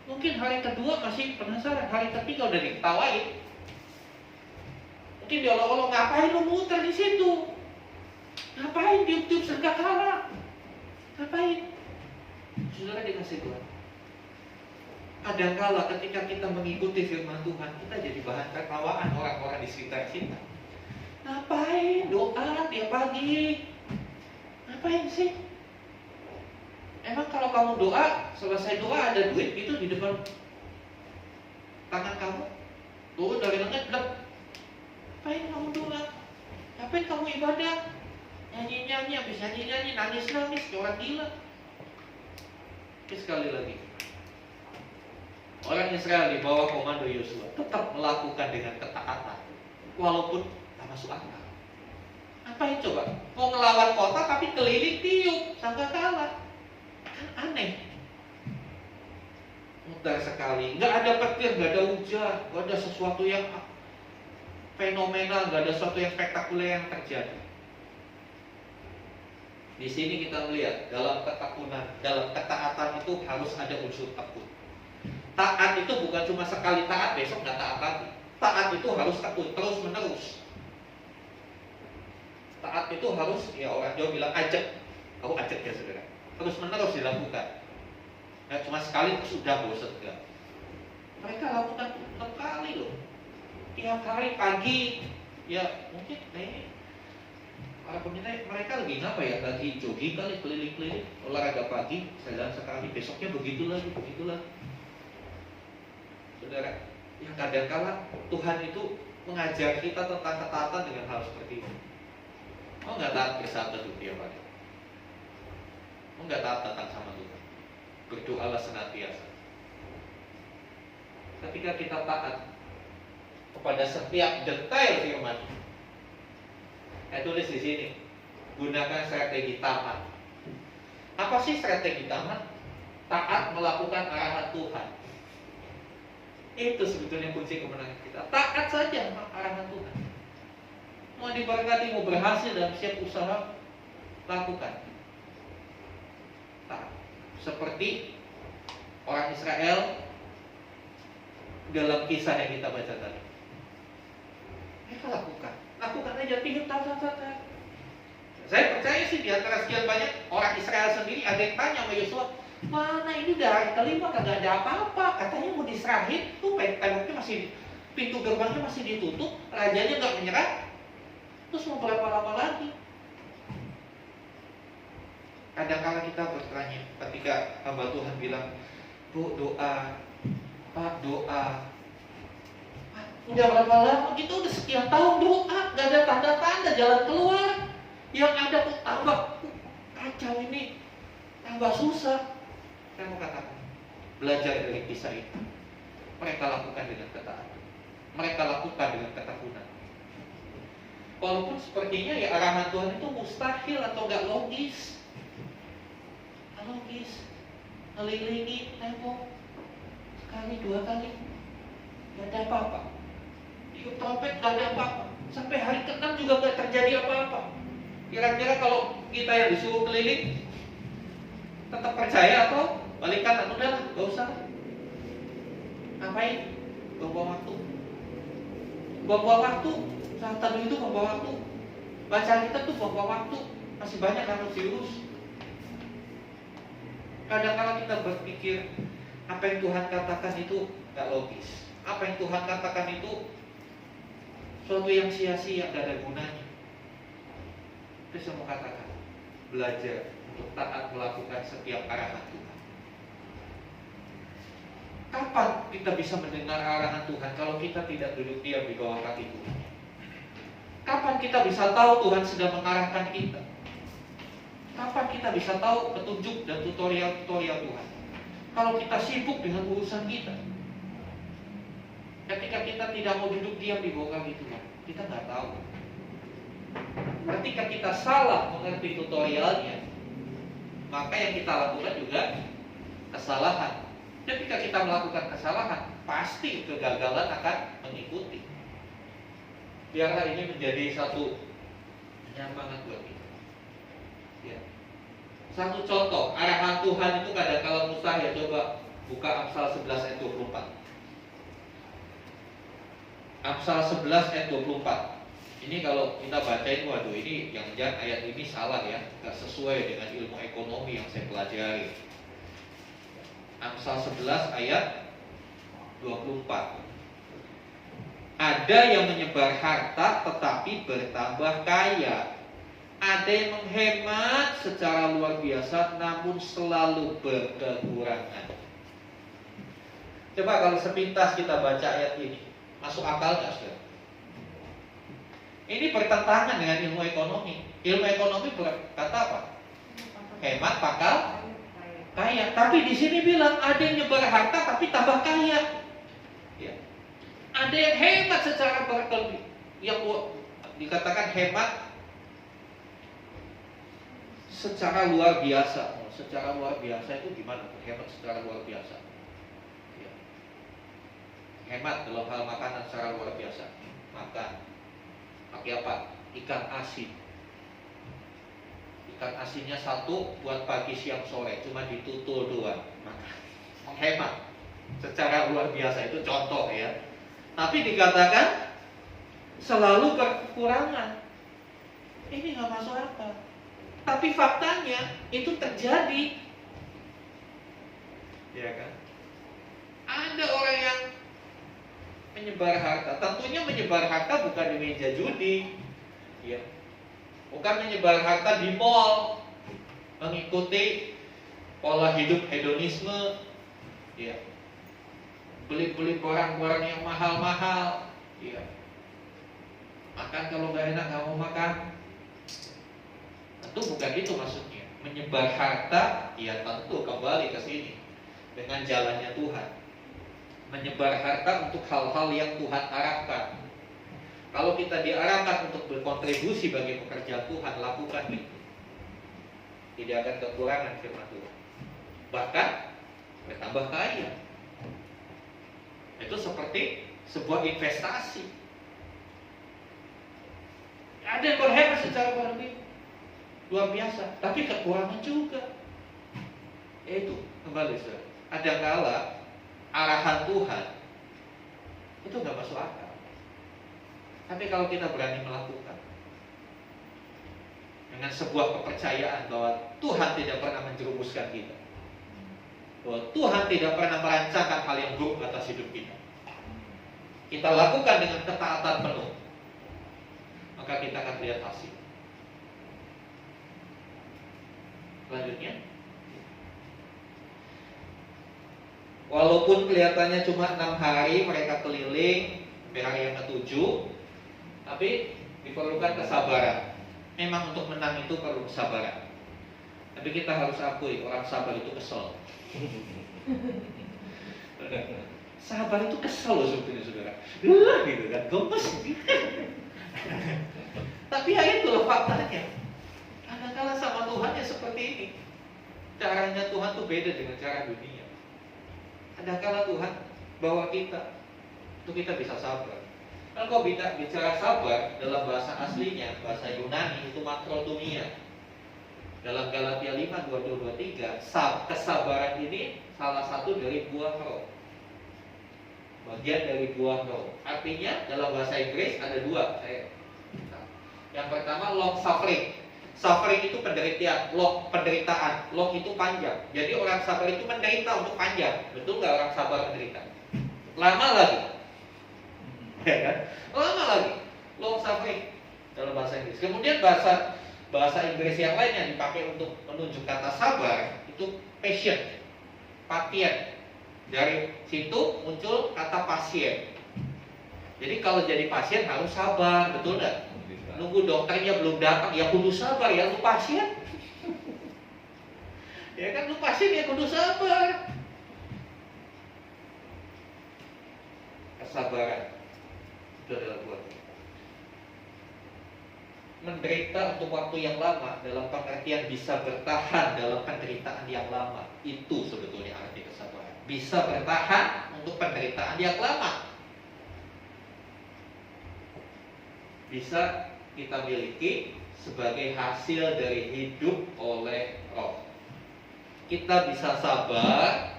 Mungkin hari kedua masih penasaran, hari ketiga udah diketawain. Mungkin dia olok-olok, ngapain lu muter di situ? Ngapain tiup-tiup sangkakala? Ngapain? Saudara dikasih Tuhan. Kadangkala ketika kita mengikuti firman Tuhan, kita jadi bahan tertawaan orang-orang di sekitar kita. Ngapain doa tiap pagi? Ngapain sih? Emang kalau kamu doa, selesai doa ada duit itu di depan tangan kamu? Turun dari langit, ngapain kamu doa? Ngapain kamu ibadah? Nyanyi-nyanyi, habis nyanyi-nyanyi, nangis-nangis, kayak orang gila. Tapi sekali lagi, orang Israel di bawah komando Yosua tetap melakukan dengan ketaatan, walaupun tak masuk akal. Ngapain coba? Mau ngelawan kota tapi keliling tiup sangkakala. Kan aneh. Mudah sekali, nggak ada petir, nggak ada hujan, nggak ada sesuatu yang fenomenal, nggak ada sesuatu yang spektakuler yang terjadi. Di sini kita melihat dalam ketekunan, dalam ketaatan itu harus ada unsur tekun. Taat itu bukan cuma sekali taat, besok nggak taat lagi. Taat itu harus tekun, terus menerus. Taat itu harus, ya orang Jawa bilang ajak. Aku ajak ya saudara. Terus menerus dilakukan. Nggak cuma sekali terus sudah bosan enggak. Mereka lakukan 6 kali loh. Tiap hari pagi, ya mungkin ini para peminta mereka lagi ngapa ya? Lagi jogging kali, keliling-keliling, olahraga pagi, jalan sekali, besoknya begitu lagi. Saudara, yang kadang-kala Tuhan itu mengajar kita tentang ketaatan dengan hal seperti ini. Mau nggak taat bersabda tuh tiap hari? Mau nggak taat datang sama Tuhan? Berdoalah senantiasa. Ketika kita taat kepada setiap detail firman, saya tulis di sini, gunakan strategi tamat. Apa sih strategi tamat? Taat melakukan arahan Tuhan. Itu sebetulnya kunci kemenangan kita. Taat saja arahan Tuhan. Mau diberkati, mau berhasil dalam setiap usaha, lakukan. Taat. Seperti orang Israel dalam kisah yang kita baca tadi. Mereka lakukan aja, tinggal taat. Saya percaya sih di antara sekian banyak orang Israel sendiri ada yang tanya sama Yosua, mana ini udah hari kelima kagak ada apa-apa, katanya mau diserahin, tuh temboknya masih, pintu gerbangnya masih ditutup, rajanya nggak menyerah, terus mau berapa lama lagi? Kadang-kala kita bertanya, ketika hamba Tuhan bilang, Bu doa, Pak doa, udah berapa lama? Kita udah sekian tahun doa, gak ada tanda-tanda jalan keluar. Yang ada kok tambah kacau ini, tambah susah. Saya mau katakan, belajar dari kisah itu. Mereka lakukan dengan ketaatan. Mereka lakukan dengan ketekunan. Walaupun sepertinya ya arahan Tuhan itu mustahil atau gak logis. Gak logis. Ngelilingi tembok sekali, 2 kali, gak ada apa-apa. Tiup trompet gak ada apa-apa. Sampai hari ke-6 juga gak terjadi apa-apa. Kira-kira kalau kita yang disuruh keliling tetap percaya atau balikan? Udah, gak usah. Ngapain? Buang-buang waktu. Buang-buang waktu. Saat teduh itu buang-buang waktu. Bacaan kita tuh buang-buang waktu. Masih banyak yang harus diurus. Kadang-kadang kita berpikir apa yang Tuhan katakan itu gak logis. Apa yang Tuhan katakan itu suatu yang sia-sia, gak ada gunanya. Itu saya mau katakan, belajar untuk taat melakukan setiap arahan Tuhan. Kapan kita bisa mendengar arahan Tuhan kalau kita tidak duduk diam di bawah kaki Tuhan? Kapan kita bisa tahu Tuhan sedang mengarahkan kita? Kapan kita bisa tahu petunjuk dan tutorial-tutorial Tuhan? Kalau kita sibuk dengan urusan kita. Ketika kita tidak mau duduk diam di bawah kaki Tuhan, kita nggak tahu. Ketika kita salah mengerti tutorialnya, maka yang kita lakukan juga kesalahan. Ketika kita melakukan kesalahan, pasti kegagalan akan mengikuti. Biarlah ini menjadi satu penyemangat buat kita. Ya. Satu contoh, arahan Tuhan itu kadang-kala mustahil. Coba buka Amsal 11 ayat 24. Amsal 11 ayat 24. Ini kalau kita bacain, waduh ini jangan-jangan ayat ini salah ya, gak sesuai dengan ilmu ekonomi yang saya pelajari. Amsal 11 ayat 24. Ada yang menyebar harta tetapi bertambah kaya. Ada yang menghemat secara luar biasa namun selalu berkekurangan. Coba kalau sepintas kita baca ayat ini, masuk akal gak saudara? Ini bertentangan dengan ilmu ekonomi. Ilmu ekonomi berkata apa? Hemat pangkal kaya. Tapi di sini bilang ada yang nyebar harta tapi tambah kaya. Ya. Ada yang hemat secara berkelebihan. Yang dikatakan hemat secara luar biasa. Secara luar biasa itu gimana? Hemat secara luar biasa. Ya. Hemat dalam hal makanan secara luar biasa. makan. Pakai apa? Ikan asin. Ikan asinnya satu buat pagi, siang, sore, cuma ditutul doang. Maka menghemat secara luar biasa, itu contoh ya. Tapi dikatakan selalu berkekurangan. Ini nggak masuk akal. Tapi faktanya itu terjadi, ya kan? Ada orang yang menyebar harta. Tentunya menyebar harta bukan di meja judi, ya. Bukan menyebar harta di mall, mengikuti pola hidup hedonisme, ya. Beli-beli barang-barang yang mahal-mahal, ya. Makan kalau nggak enak nggak mau makan. Tentu bukan itu maksudnya. Menyebar harta, ya tentu kembali ke sini dengan jalannya Tuhan. Menyebar harta untuk hal-hal yang Tuhan arahkan. Kalau kita diarahkan untuk berkontribusi bagi pekerjaan Tuhan, lakukan itu. Tidak akan kekurangan firman Tuhan. Bahkan bertambah kaya. Itu seperti sebuah investasi. Ada yang berhemat secara batin, luar biasa, tapi kekurangan juga. Itu kembali, saudara. Ada kala arahan Tuhan itu nggak masuk akal. Tapi kalau kita berani melakukan dengan sebuah kepercayaan bahwa Tuhan tidak pernah menjerumuskan kita, bahwa Tuhan tidak pernah merancangkan hal yang buruk atas hidup kita, kita lakukan dengan ketaatan penuh, maka kita akan lihat hasil. Selanjutnya, walaupun kelihatannya cuma 6 hari mereka keliling sampai hari yang ke-7, tapi diperlukan kesabaran. Memang untuk menang itu perlu kesabaran. Tapi kita harus akui, orang sabar itu kesel. Sabar itu kesel loh sebetulnya, saudara. Gitu kan, gemes. Tapi ya itu loh faktanya. Kadang-kadang sama Tuhan ya seperti ini. Caranya Tuhan tuh beda dengan cara dunia. Kadang-kadang Tuhan bawa kita untuk kita bisa sabar. Kalau kau bicara sabar dalam bahasa aslinya, bahasa Yunani itu makrotumia. Dalam Galatia 5:22-23, kesabaran ini salah satu dari buah roh. Bagian dari buah roh. Artinya dalam bahasa Inggris ada dua. Yang pertama long suffering. Suffering itu penderitaan. Long itu panjang. Jadi orang sabar itu menderita untuk panjang. Betul nggak orang sabar menderita? Lama lagi. Ya kan? Lama lagi. Long suffering dalam bahasa Inggris. Kemudian bahasa Inggris yang lain yang dipakai untuk menunjuk kata sabar itu patient, pasien. Dari situ muncul kata pasien. Jadi kalau jadi pasien harus sabar, betul nggak? Nunggu dokternya belum datang, ya kudu sabar ya, lu pasien. Ya kan, lu pasien ya kudu sabar. Kesabaran itu adalah buat menderita untuk waktu yang lama, dalam pengertian bisa bertahan dalam penderitaan yang lama. Itu sebetulnya arti kesabaran. Bisa bertahan untuk penderitaan yang lama. Bisa kita miliki sebagai hasil dari hidup oleh roh. Kita bisa sabar,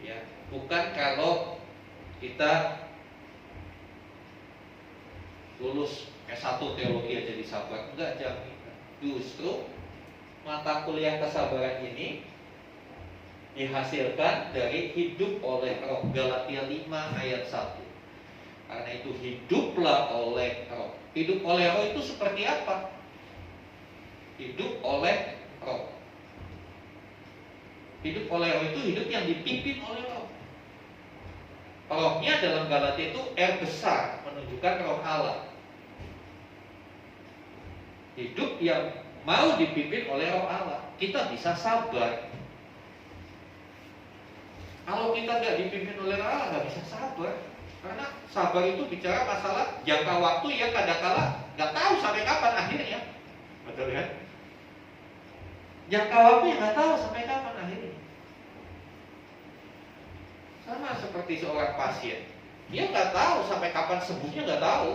ya, bukan kalau kita lulus S1 teologi aja jadi sabar. Enggak, jamin. Justru mata kuliah kesabaran ini dihasilkan dari hidup oleh roh. Galatia 5 ayat 1. Karena itu hiduplah oleh roh. Hidup oleh roh itu seperti apa? Hidup oleh roh. Hidup oleh roh itu hidup yang dipimpin oleh roh. Rohnya dalam Galatia itu R besar, menunjukkan roh Allah. Hidup yang mau dipimpin oleh roh Allah. Kita bisa sabar. Kalau kita nggak dipimpin oleh roh Allah, nggak bisa sabar. Karena sabar itu bicara masalah jangka waktu yang kadang-kala nggak tahu sampai kapan akhirnya. Betul ya? Jangka waktu yang nggak tahu sampai kapan akhirnya. Sama seperti seorang pasien. Dia nggak tahu sampai kapan sembuhnya, nggak tahu.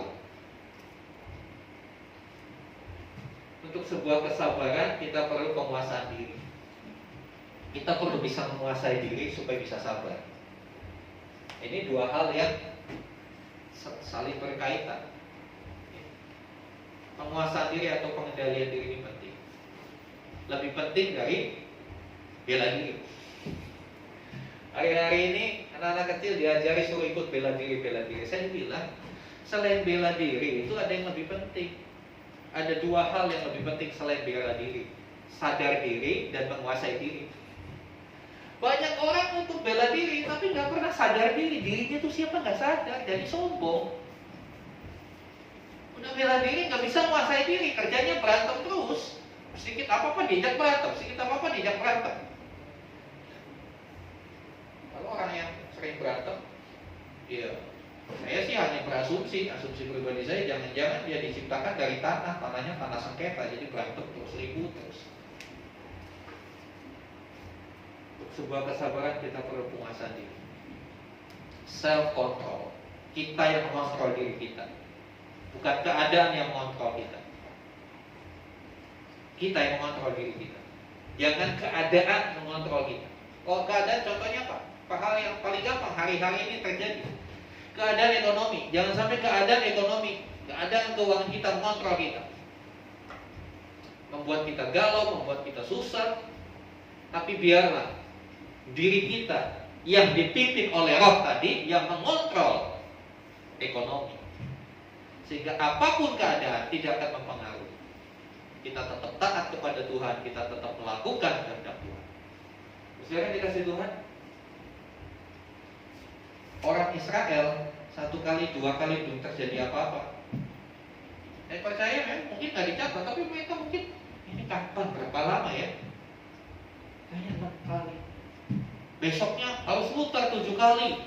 Untuk sebuah kesabaran kita perlu penguasaan diri. Kita perlu bisa menguasai diri supaya bisa sabar. Ini dua hal yang saling berkaitan. Penguasaan diri atau pengendalian diri ini penting. Lebih penting dari bela diri. Hari-hari ini anak-anak kecil diajari suruh ikut bela diri. Saya bilang, selain bela diri itu ada yang lebih penting. Ada dua hal yang lebih penting selain bela diri: sadar diri dan menguasai diri. Banyak orang untuk bela diri tapi nggak pernah sadar diri. Dirinya tuh siapa nggak sadar, jadi sombong. Udah bela diri nggak bisa menguasai diri, kerjanya berantem terus. Sedikit apa-apa diajak berantem, sedikit apa-apa diajak berantem. Kalau orang yang sering berantem, ya saya sih hanya berasumsi, asumsi pribadi saya, jangan-jangan dia diciptakan dari tanah, tanahnya tanah sengketa, jadi berantem terus, ribut terus. Untuk sebuah kesabaran kita perlu penguasaan diri, self control. Kita yang mengontrol diri kita, bukan keadaan yang mengontrol kita. Kita yang mengontrol diri kita, jangan keadaan mengontrol kita. Kalau keadaan, contohnya apa? Hal yang paling gampang hari-hari ini terjadi, keadaan ekonomi. Jangan sampai keadaan ekonomi, keadaan keuangan kita mengontrol kita, membuat kita galau, membuat kita susah. Tapi biarlah diri kita yang dipimpin oleh roh tadi yang mengontrol ekonomi, sehingga apapun keadaan tidak akan mempengaruhi. Kita tetap taat kepada Tuhan, kita tetap melakukan kehendak Tuhan. Saudara dikasih Tuhan, orang Israel satu kali, dua kali belum terjadi apa-apa. Saya percaya mungkin nggak dicatat, tapi mereka mungkin ini kapan, berapa lama ya? Kayaknya 6 kali. Besoknya harus muter 7 kali.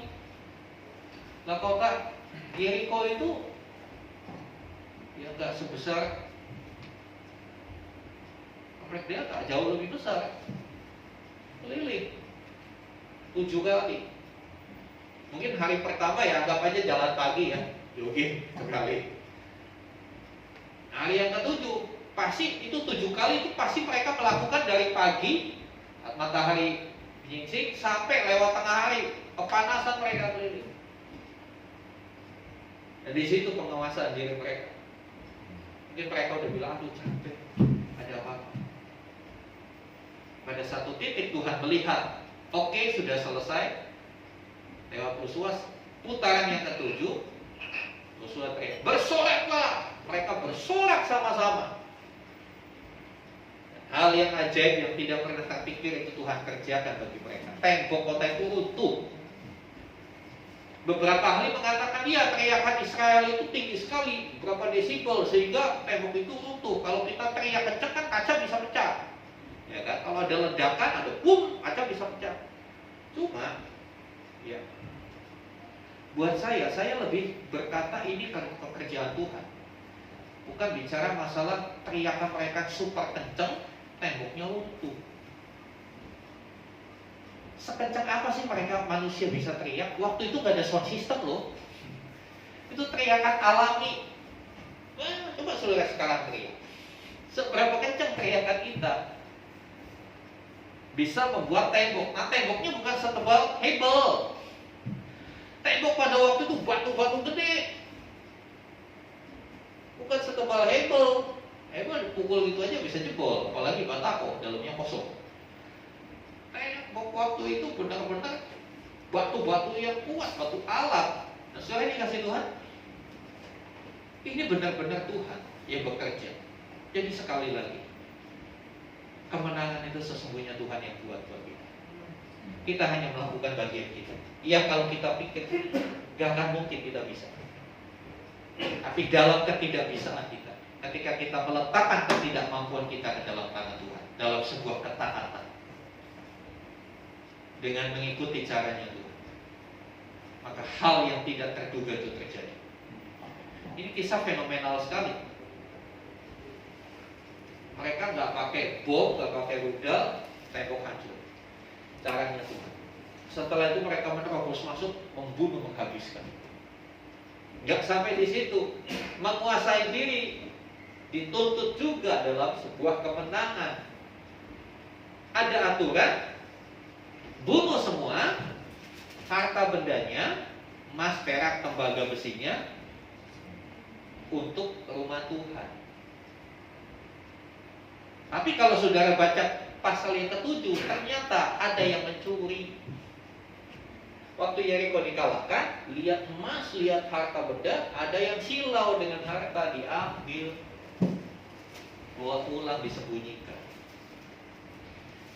Nah, kota Yeriko itu ya nggak sebesar Komplek Delta, jauh lebih besar. Keliling 7 kali. Mungkin hari pertama ya anggap aja jalan pagi ya, jogging sekali. Hari yang ke-7 pasti itu 7 kali itu pasti mereka melakukan dari pagi matahari menyingsing sampai lewat tengah hari, kepanasan mereka keliling. Dan di situ pengawasan diri mereka. Mungkin mereka udah bilang, aduh capek, ada apa-apa. Pada satu titik Tuhan melihat, oke, sudah selesai. Lewat Yosua, putaran yang ke-7, Yosua teriak, bersoraklah. Mereka bersorak sama-sama. Hal yang ajaib yang tidak pernah terpikir itu Tuhan kerjakan bagi mereka. Tembok kota itu runtuh. Beberapa ahli mengatakan, ya teriakan Israel itu tinggi sekali, berapa desibel, sehingga tembok itu runtuh. Kalau kita teriak kencang kan kaca bisa pecah. Ya kan? Kalau ada ledakan, ada boom, kaca bisa pecah. Cuma ya, buat saya lebih berkata ini kan pekerjaan Tuhan. Bukan bicara masalah teriakan mereka super kenceng, temboknya runtuh. Sekencang apa sih mereka manusia bisa teriak? Waktu itu gak ada sound system loh. Itu teriakan alami. Coba saudara sekarang teriak. Seberapa kencang teriakan kita bisa membuat tembok. Nah, temboknya bukan setebal hebel. Tembok pada waktu itu batu-batu gede, bukan setebal hebel. Hebel dipukul gitu aja bisa jebol, apalagi batako dalamnya kosong. Tembok waktu itu benar-benar batu-batu yang kuat, batu alat. Nah, sekarang ini kasih Tuhan, ini benar-benar Tuhan yang bekerja. Jadi sekali lagi, kemenangan itu sesungguhnya Tuhan yang buat bagi kita. Kita hanya melakukan bagian kita. Ya kalau kita pikir gak akan mungkin kita bisa. Tapi dalam ketidakbisaan kita, ketika kita meletakkan ketidakmampuan kita ke dalam tangan Tuhan, dalam sebuah ketaatan, dengan mengikuti caranya Tuhan, maka hal yang tidak terduga itu terjadi. Ini kisah fenomenal sekali. Mereka nggak pakai bom, nggak pakai rudal, tembok hancur. Caranya Tuhan. Setelah itu mereka menerobos masuk, membunuh, menghabiskan. Nggak sampai di situ, menguasai diri dituntut juga dalam sebuah kemenangan. Ada aturan, bunuh semua, harta bendanya, emas, perak, tembaga, besinya, untuk rumah Tuhan. Tapi kalau saudara baca pasal yang ke-7, ternyata ada yang mencuri. Waktu Yeriko dikalahkan, lihat emas, lihat harta benda, ada yang silau dengan harta, diambil, bawa pulang, disembunyikan.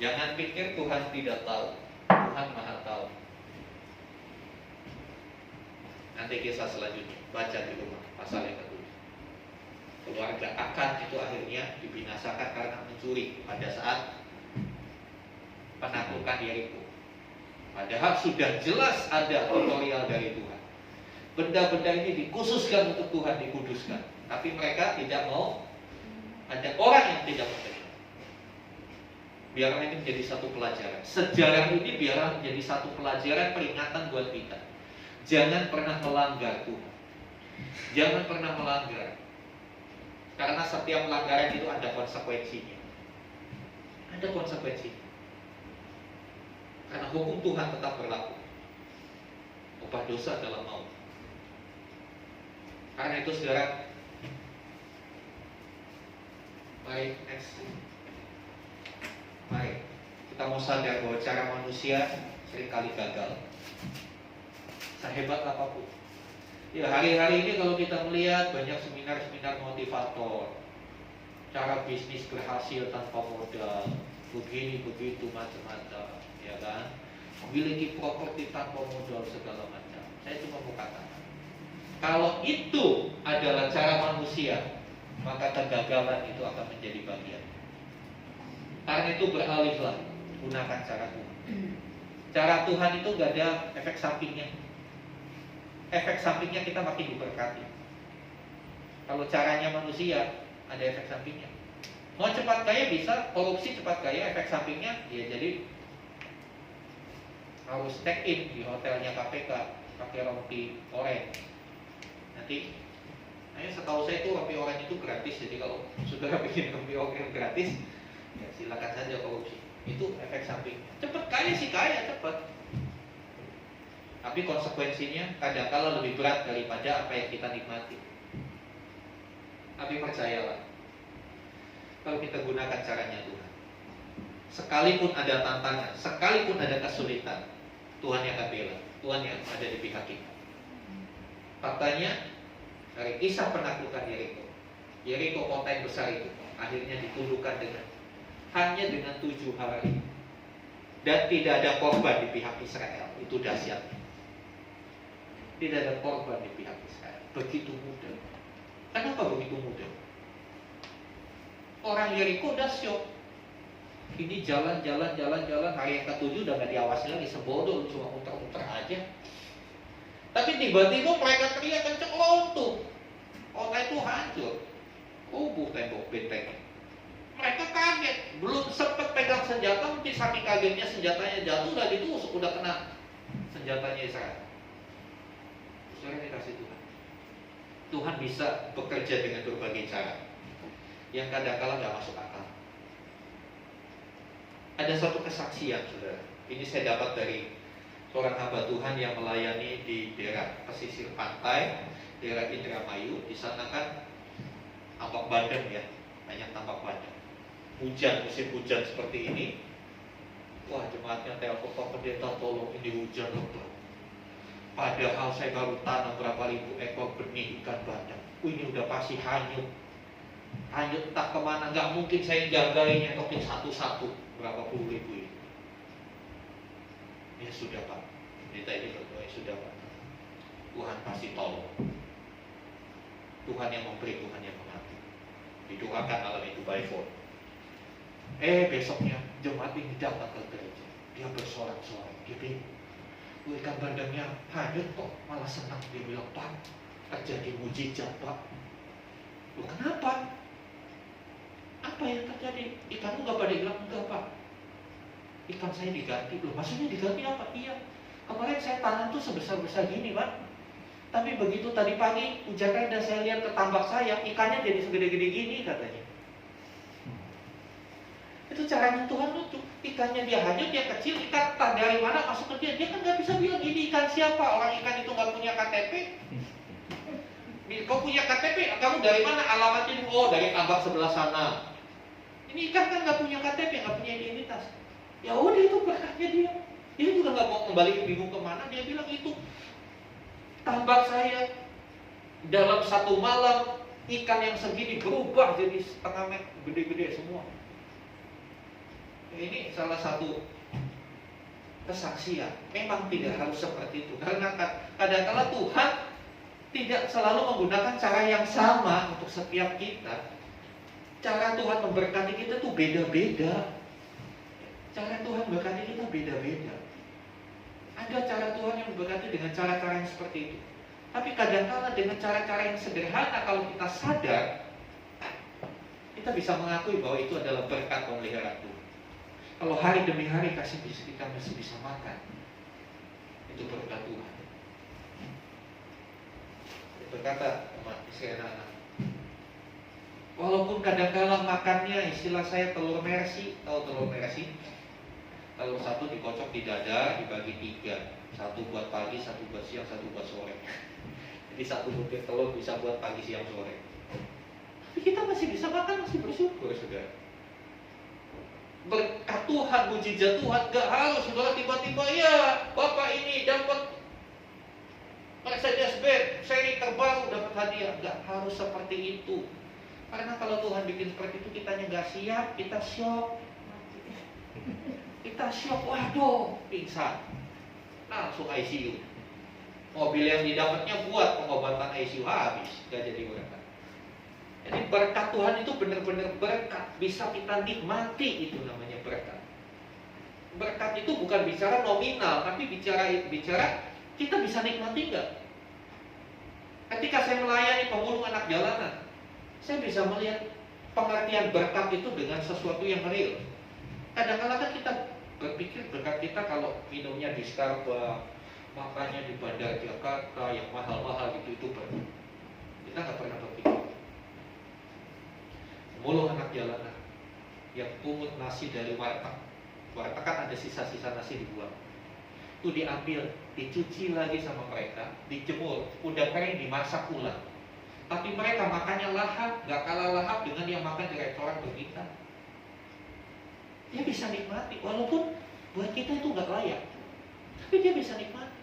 Jangan pikir Tuhan tidak tahu, Tuhan Maha tahu. Nanti kisah selanjutnya, baca di rumah, pasal yang ke-7. Keluarga Akan itu akhirnya dibinasakan karena mencuri pada saat penaklukan Yeriko. Padahal sudah jelas ada tutorial dari Tuhan. Benda-benda ini dikhususkan untuk Tuhan, dikuduskan. Tapi mereka tidak mau, ada orang yang tidak mau. Biarlah ini menjadi satu pelajaran. Sejarah ini biarlah menjadi satu pelajaran, peringatan buat kita. Jangan pernah melanggar Tuhan. Jangan pernah melanggar. Karena setiap pelanggaran itu ada konsekuensinya. Ada konsekuensinya. Karena hukum Tuhan tetap berlaku. Upah dosa adalah maut. Karena itu saudara, mari next. Mari kita mau sadar bahwa cara manusia seringkali gagal. Sehebat apapun. Ya, hari-hari ini kalau kita melihat banyak seminar-seminar motivator, cara bisnis berhasil tanpa modal, begini begitu macam-macam, ya kan? Memiliki properti tanpa modal segala macam. Saya cuma mau katakan, kalau itu adalah cara manusia, maka kegagalan itu akan menjadi bagian. Karena itu beralihlah, gunakan cara Tuhan. Cara Tuhan itu gak ada efek sampingnya. Efek sampingnya kita makin diberkati. Kalau caranya manusia, ada efek sampingnya. Mau cepat kaya bisa, korupsi cepat kaya, efek sampingnya ya jadi harus check in di hotelnya KPK pakai rompi oranye. Nanti, setahu saya itu rompi oranye itu gratis. Jadi kalau saudara bikin rompi oranye gratis, ya silakan saja korupsi. Itu efek samping. Cepat kaya sih kaya cepat. Tapi konsekuensinya kadang-kala lebih berat daripada apa yang kita nikmati. Tapi percayalah, kalau kita gunakan caranya Tuhan, sekalipun ada tantangan, sekalipun ada kesulitan, Tuhan yang akan bela, Tuhan yang ada di pihak kita. Faktanya dari kisah penaklukan Yeriko, Yeriko kota yang besar itu akhirnya ditundukkan hanya dengan 7 hari, dan tidak ada korban di pihak Israel. Itu dahsyatnya. Tidak ada korban di pihak Israel. Begitu mudah. Kenapa begitu mudah? Orang Yeriko udah syok. Ini jalan, hari yang ke-7 udah gak diawasi lagi, sebodoh, cuma muter-muter aja. Tapi tiba-tiba mereka teriak kenceng, lontung. Kota itu hancur, rubuh tembok bentengnya. Mereka kaget, belum sempat pegang senjata, mungkin saking kagetnya senjatanya jatuh, udah ditusuk, udah kena senjatanya Israel. Saudara dikasih Tuhan. Tuhan bisa bekerja dengan berbagai cara yang kadang-kala gak masuk akal. Ada satu kesaksian, saudara. Ini saya dapat dari seorang hamba Tuhan yang melayani di daerah pesisir pantai, daerah Indramayu. Di sana kan tampak bandeng ya, banyak tampak bandeng. Hujan, musim hujan seperti ini, wah jemaatnya telepon Pak Pendeta, tolong ini hujan lebat. Padahal saya baru tanam berapa ribu ekor benih ikan bandeng. Ini udah pasti hanyut. Hanyut entah kemana, nggak mungkin saya jagain, nyotokin satu-satu. Berapa puluh ribu ini. Ya sudah Pak, pendeta ini berdoa, sudah Pak. Tuhan pasti tolong. Tuhan yang memberi, Tuhan yang mengambil. Didoakan malam itu by phone. Besoknya jemaat ini datang ke gereja. Dia bersorak-sorai, dia bingung. Ikan bandengnya hanyut kok, malah senang. Dia bilang, Pak, terjadi mujizat Pak. Loh kenapa? Apa yang terjadi? Ikanmu gak pada bilang enggak Pak. Ikan saya diganti. Loh maksudnya diganti apa? Iya, kemarin saya tanam tuh sebesar-besar gini Pak. Tapi begitu tadi pagi hujan reda, saya lihat ke tambak saya, ikannya jadi segede-gede gini katanya. Itu caranya Tuhan lucu. Ikannya dia hanyut, dia kecil, ikan tak dari mana masuk ke dia. Dia kan nggak bisa bilang ini ikan siapa. Orang ikan itu nggak punya KTP. Kau punya KTP, kamu dari mana alamatnya? Oh, dari tambak sebelah sana. Ini ikan kan nggak punya KTP, nggak punya identitas. Ya udah, itu berkatnya dia. Dia juga nggak mau kembali bingung kemana. Dia bilang itu tambak saya dalam satu malam ikan yang segini berubah jadi setengah meter, gede-gede semua. Ini salah satu kesaksian. Memang tidak harus seperti itu, karena kadang-kala Tuhan tidak selalu menggunakan cara yang sama untuk setiap kita. Cara Tuhan memberkati kita tuh beda-beda. Cara Tuhan memberkati kita beda-beda. Ada cara Tuhan yang memberkati dengan cara-cara yang seperti itu. Tapi kadang-kala dengan cara-cara yang sederhana, kalau kita sadar, kita bisa mengakui bahwa itu adalah berkat pemeliharaan Tuhan. Kalau hari demi hari kita masih bisa makan, itu berkat Tuhan. Berkata sama istri anak-anak, walaupun kadang-kala makannya istilah saya telur mercy, tahu telur mercy? Telur satu dikocok di dada, dibagi 3, satu buat pagi, satu buat siang, satu buat sore. Jadi satu butir telur bisa buat pagi, siang, sore. Tapi kita masih bisa makan, masih bersyukur, saudara. Berkat Tuhan, mujizat Tuhan. Gak harus saudara tiba-tiba ya Bapak ini dapat Mercedes-Benz seri terbaru, dapat hadiah. Gak harus seperti itu. Karena kalau Tuhan bikin seperti itu, kitanya gak siap, kita shock. Kita shock, waduh, pingsan, langsung ICU. Mobil yang didapatnya buat pengobatan ICU habis, gak jadi berkat. Jadi berkat Tuhan itu benar-benar berkat, bisa kita nikmati, itu namanya berkat. Berkat itu bukan bicara nominal, tapi bicara kita bisa nikmati nggak? Ketika saya melayani pemulung anak jalanan, saya bisa melihat pengertian berkat itu dengan sesuatu yang real. Kadang-kadang kan kita berpikir berkat kita kalau minumnya di Starbucks, makannya di Bandar Jakarta yang mahal-mahal gitu, itu berkat. Kita nggak pernah berpikir. Pemulung anak jalanan yang pungut nasi dari warteg. Warteg kan ada sisa-sisa nasi dibuang. Itu diambil, dicuci lagi sama mereka, dijemur, udah kering dimasak ulang. Tapi mereka makannya lahap, gak kalah lahap dengan yang makan di restoran berbintang. Dia bisa nikmati, walaupun buat kita itu gak layak, tapi dia bisa nikmati.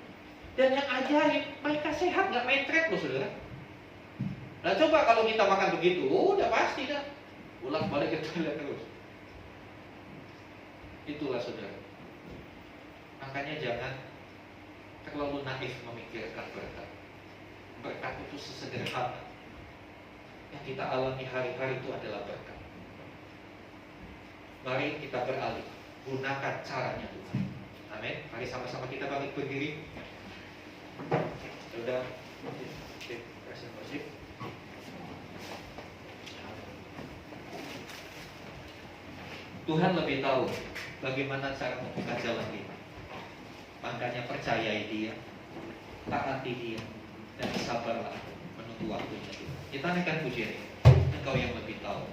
Dan yang ajaib, mereka sehat, gak main trade loh saudara. Nah coba kalau kita makan begitu, udah pasti dah ulang balik ke toilet terus. Itulah saudara. Makanya jangan terlalu naif memikirkan berkat. Berkat itu sesederhana. Yang kita alami hari-hari itu adalah berkat. Mari kita beralih, gunakan caranya Tuhan. Amin. Mari sama-sama kita bangkit berdiri. Sudah, kasih musik. Tuhan lebih tahu bagaimana cara membuka jalan kita. Makanya percayai Dia, taati Dia, dan sabarlah menunggu waktunya. Kita naikkan pujian, Engkau yang lebih tahu.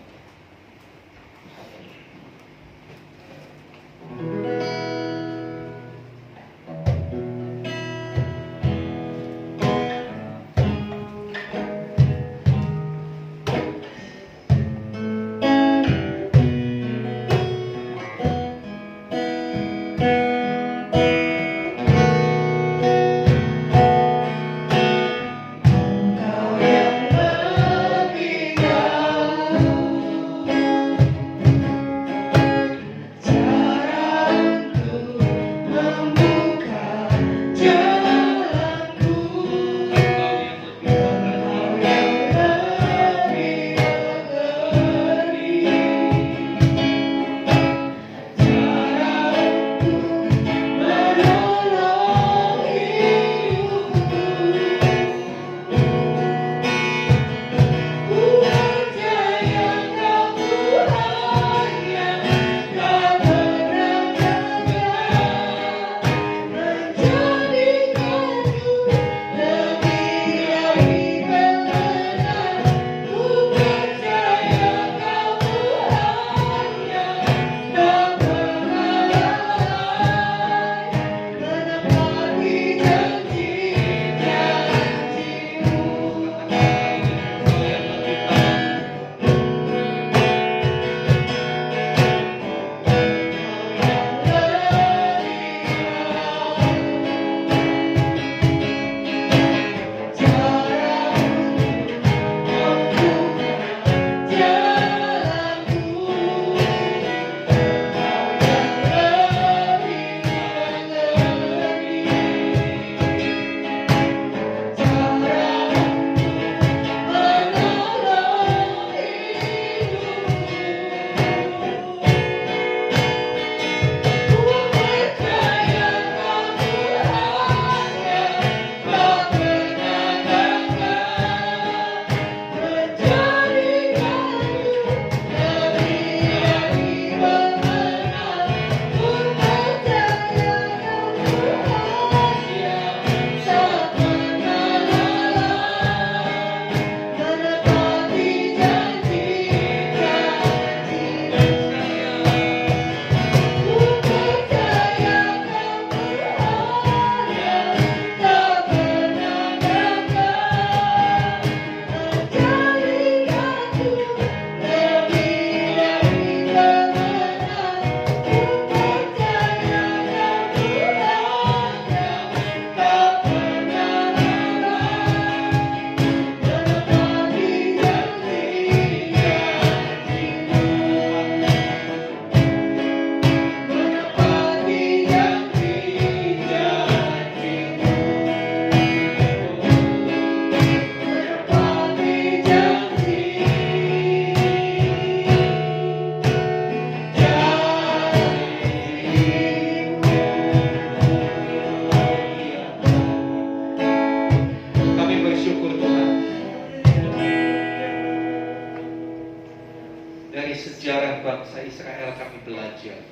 dari sejarah bangsa Israel kami belajar.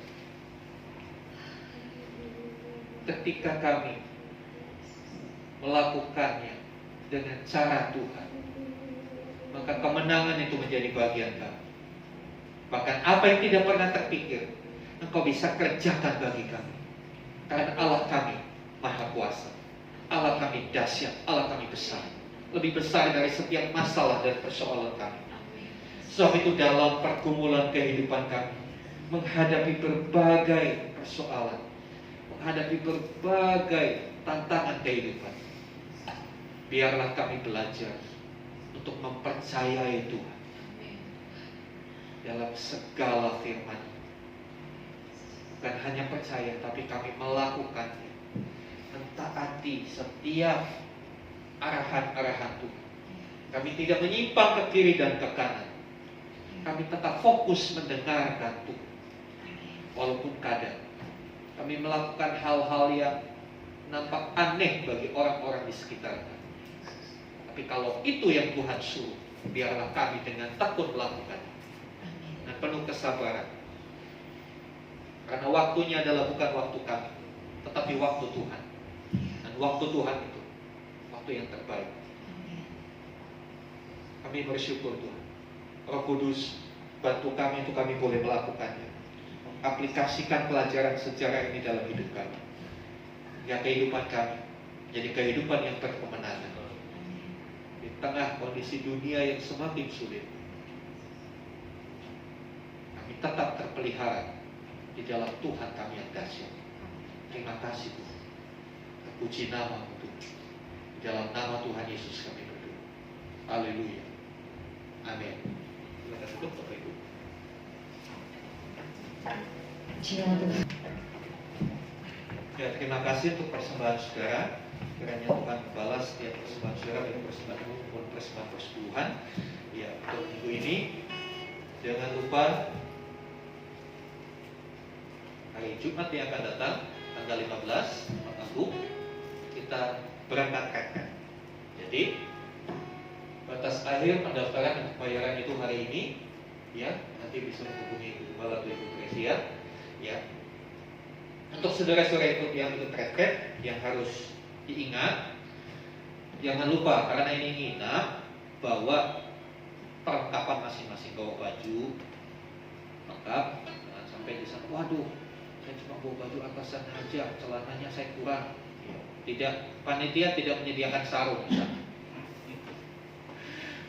Ketika kami melakukannya dengan cara Tuhan, maka kemenangan itu menjadi bagian kami. Bahkan apa yang tidak pernah terpikir, Engkau bisa kerjakan bagi kami. Karena Allah kami Maha Kuasa, Allah kami dahsyat, Allah kami besar, lebih besar dari setiap masalah dan persoalan kami. Sebab itu dalam pergumulan kehidupan kami, menghadapi berbagai persoalan, menghadapi berbagai tantangan kehidupan, biarlah kami belajar untuk mempercayai Tuhan dalam segala firman. Bukan hanya percaya, tapi kami melakukannya, mentaati setiap arahan-arahan Tuhan. Kami tidak menyimpang ke kiri dan ke kanan. Kami tetap fokus mendengarkan Tuhan. Walaupun kadang kami melakukan hal-hal yang nampak aneh bagi orang-orang di sekitar kami. Tapi kalau itu yang Tuhan suruh, biarlah kami dengan tekun melakukan dan penuh kesabaran. Karena waktunya adalah bukan waktu kami, tetapi waktu Tuhan. Dan waktu Tuhan itu waktu yang terbaik. Kami bersyukur Tuhan. Roh Kudus, bantu kami untuk kami boleh melakukannya, aplikasikan pelajaran sejarah ini dalam hidup kami. Ya, kehidupan kami jadi kehidupan yang berkemenangan di tengah kondisi dunia yang semakin sulit. Kami tetap terpelihara di dalam Tuhan kami yang dahsyat. Terima kasih Tuhan. Terpuji nama-Mu Tuhan. Di dalam nama Tuhan Yesus kami berdoa. Haleluya. Amin. Silakan tutup Bapak Ibu. Ya, terima kasih untuk persembahan saudara. Kiranya Tuhan membalas setiap persembahan saudara, baik persembahan umum maupun persembahan persekutuan. Ya, untuk minggu ini jangan lupa hari Jumat yang akan datang, tanggal 15 Agung, kita berangkat KKR. Jadi batas akhir pendaftaran untuk bayaran itu hari ini, ya, nanti bisa menghubungi Ibu Gembala atau Ibu Tresia, ya. Untuk saudara-saudara itu yang ikut retret, yang harus diingat, jangan lupa karena ini nginap, bawa perlengkapan masing-masing, bawa baju lengkap, jangan sampai di sana, waduh, saya cuma bawa baju atasan aja, celananya saya kurang. Tidak, panitia tidak menyediakan sarung.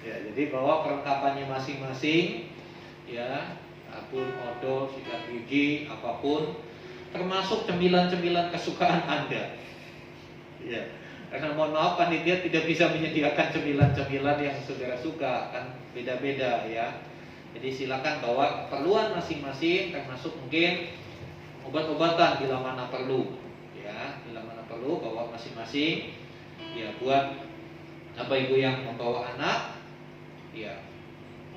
Ya, jadi bawa perlengkapannya masing-masing, ya, sabun, odol, sikat gigi, apapun, termasuk cemilan-cemilan kesukaan Anda. Ya, karena mohon maaf panitia tidak bisa menyediakan cemilan-cemilan yang saudara suka, kan beda-beda ya. Jadi silakan bawa keperluan masing-masing, termasuk mungkin obat-obatan bila mana perlu, ya, bila mana perlu bawa masing-masing. Ya, buat Bapak Ibu yang membawa anak, ya,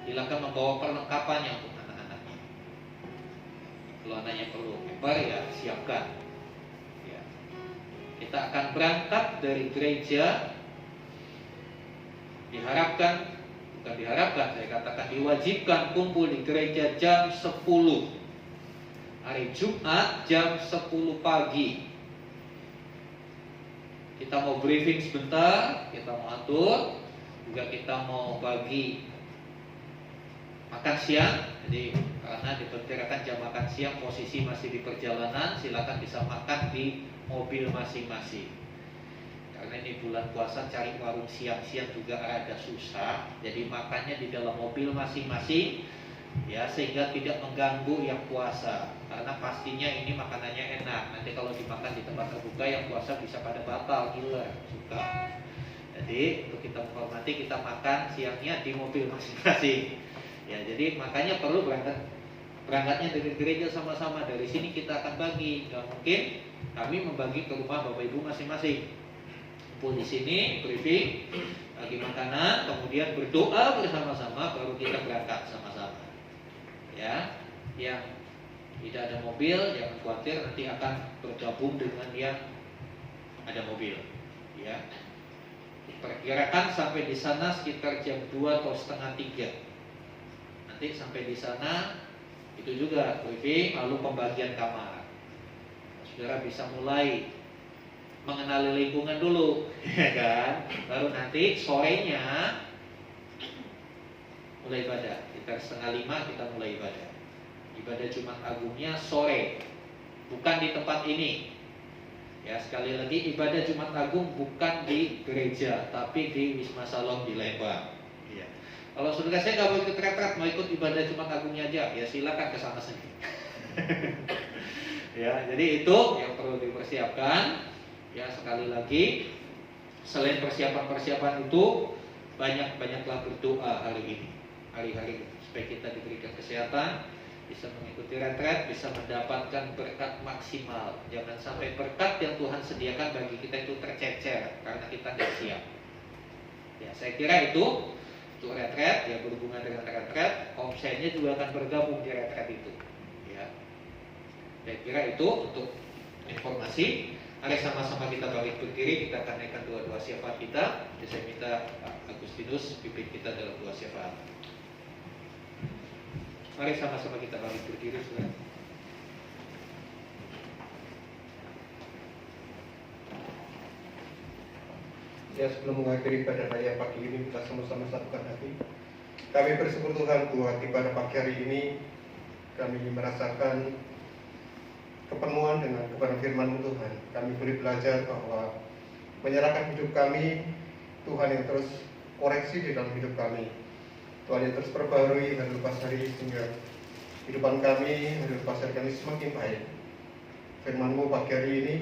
silakan membawa perlengkapannya untuk anak-anaknya. Kalau anaknya perlu paper, ya siapkan. Ya. Kita akan berangkat dari gereja. Saya katakan diwajibkan kumpul di gereja jam 10 hari Jumat jam 10 pagi. Kita mau briefing sebentar, kita mau atur, juga kita mau bagi makan siang. Jadi karena diperkirakan jam makan siang posisi masih di perjalanan, silakan bisa makan di mobil masing-masing. Karena ini bulan puasa, cari warung siang-siang juga agak susah. Jadi makannya di dalam mobil masing-masing, ya, sehingga tidak mengganggu yang puasa. Karena pastinya ini makanannya enak. Nanti kalau dimakan di tempat terbuka, yang puasa bisa pada batal, gila, suka. Jadi untuk kita menghormati, kita makan siangnya di mobil masing-masing. Ya, jadi makanya perlu berangkatnya dari gereja sama-sama. Dari sini kita akan bagi. Gak mungkin kami membagi ke rumah Bapak Ibu masing-masing. Kumpul di sini, briefing, bagi makanan, kemudian berdoa bersama-sama, baru kita berangkat sama-sama. Ya, yang tidak ada mobil, jangan khawatir, nanti akan bergabung dengan yang ada mobil. Ya, perkirakan sampai di sana sekitar jam 2 atau setengah 3. Nanti sampai di sana itu juga briefing, lalu pembagian kamar. Saudara bisa mulai mengenali lingkungan dulu, ya kan? Baru nanti sorenya mulai ibadah. Sekitar 4:30 kita mulai ibadah. Ibadah Jumat Agungnya sore, bukan di tempat ini. Ya, sekali lagi ibadah Jumat Agung bukan di gereja, tapi di Wisma Salom di Lembang. Ya. Kalau saudara saya nggak mau ikut retret, mau ikut ibadah Jumat Agungnya aja, ya silakan ke sana sendiri. Ya, jadi itu yang perlu dipersiapkan. Ya, sekali lagi, selain persiapan-persiapan itu, banyak-banyaklah berdoa hari-hari supaya kita diberikan kesehatan, bisa mengikuti retret, bisa mendapatkan berkat maksimal. Jangan sampai berkat yang Tuhan sediakan bagi kita itu tercecer karena kita tidak siap. Ya, saya kira itu untuk retret, ya berhubungan dengan retret, komsennya juga akan bergabung di retret itu. Ya, saya kira itu untuk informasi. Mari sama-sama kita balik berdiri, kita akan naikkan dua syafaat kita. Jadi saya minta Pak Agustinus pimpin kita dalam dua syafaat. Mari sama-sama kita balik berdiri, saudara. Ya, sebelum mengakhiri ibadah raya pagi ini, kita sama-sama satukan hati. Kami bersyukur Tuhan buat ibadah pagi hari ini kami merasakan kepenuhan dengan kebenaran firman Tuhan. Kami boleh belajar bahwa menyerahkan hidup kami, Tuhan yang terus koreksi di dalam hidup kami. Tuhan yang terus perbarui hari lepas hari, sehingga kehidupan kami hari lepas hari kami semakin baik. Firman-Mu pagi hari ini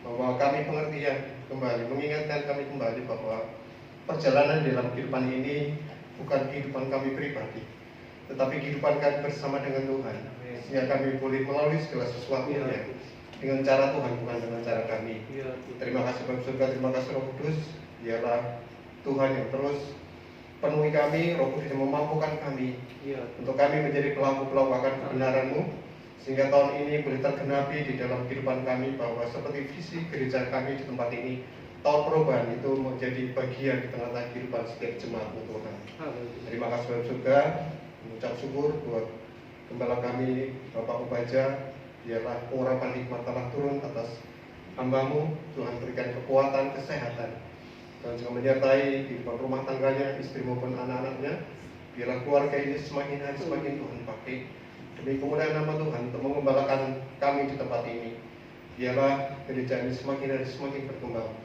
bahwa kami pengertian kembali, mengingatkan kami kembali bahwa perjalanan dalam kehidupan ini bukan kehidupan kami pribadi, tetapi kehidupan kami bersama dengan Tuhan. Sehingga kami boleh melalui segala sesuatunya dengan cara Tuhan, bukan dengan cara kami. Terima kasih Bapak Surga, terima kasih Roh Kudus. Biarlah Tuhan yang terus penuhi kami, Roh Kudus yang memampukan kami untuk kami menjadi pelaku-pelaku akan kebenaran-Mu, sehingga tahun ini boleh tergenapi di dalam kehidupan kami bahwa seperti visi gereja kami di tempat ini, tahun perubahan itu menjadi bagian di tengah-tengah kehidupan setiap jemaat-Mu Tuhan. Terima kasih Bapak Surga, mengucap syukur buat Gembala kami Bapak Ubaja. Biarlah urapan hikmat telah turun atas hamba-Mu. Tuhan berikan kekuatan, kesehatan, dan juga menyertai kehidupan rumah tangganya, istri maupun anak-anaknya. Biarlah keluarga ini semakin hari semakin Tuhan pakai demi kemuliaan nama Tuhan untuk mengembalakan kami di tempat ini. Biarlah gereja ini semakin hari semakin berkembang,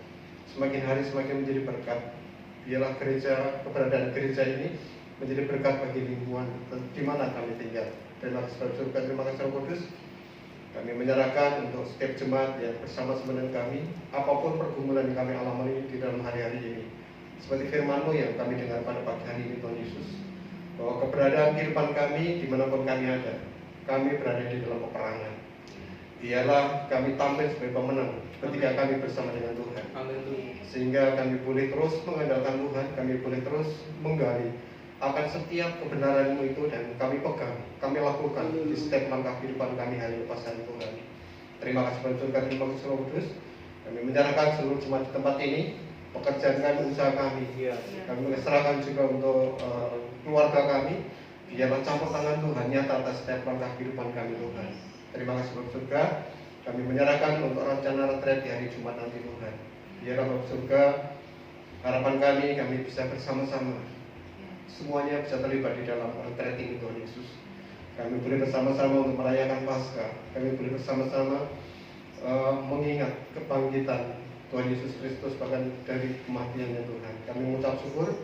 semakin hari semakin menjadi berkat. Biarlah keberadaan gereja ini menjadi berkat bagi lingkungan di mana kami tinggal. Terima kasih Bapak Surga, terima kasih Roh Kudus. Kami menyerahkan untuk setiap jemaat yang bersama-sama dengan kami, apapun pergumulan yang kami alami di dalam hari-hari ini. Seperti firman-Mu yang kami dengar pada pagi hari ini Tuhan Yesus, bahwa keberadaan kehidupan kami dimanapun kami ada, kami berada di dalam peperangan. Biarlah kami tampil sebagai pemenang ketika kami bersama dengan Tuhan. Sehingga kami boleh terus mengandalkan Tuhan, kami boleh terus menggali akan setiap kebenaran-Mu itu, dan kami pegang, kami lakukan di setiap langkah kehidupan kami hari lepas hari Tuhan. Terima kasih Bapak Surga, terima kasih Roh Kudus. Kami menyerahkan seluruh jemaat di tempat ini, pekerjaan kami, usaha kami. Kami menserahkan juga untuk keluarga kami. Biarlah campur tangan Tuhan nyata atas setiap langkah kehidupan kami Tuhan. Terima kasih Bapak Surga. Kami menyerahkan untuk rencana retret di hari Jumat nanti Tuhan. Biarlah Bapak Surga, harapan kami bisa bersama-sama, semuanya bisa terlibat di dalam retret ini Tuhan Yesus. Kami boleh bersama-sama untuk merayakan Paskah. Kami boleh bersama-sama mengingat kebangkitan Tuhan Yesus Kristus bahkan dari kematiannya Tuhan. Kami mengucap syukur.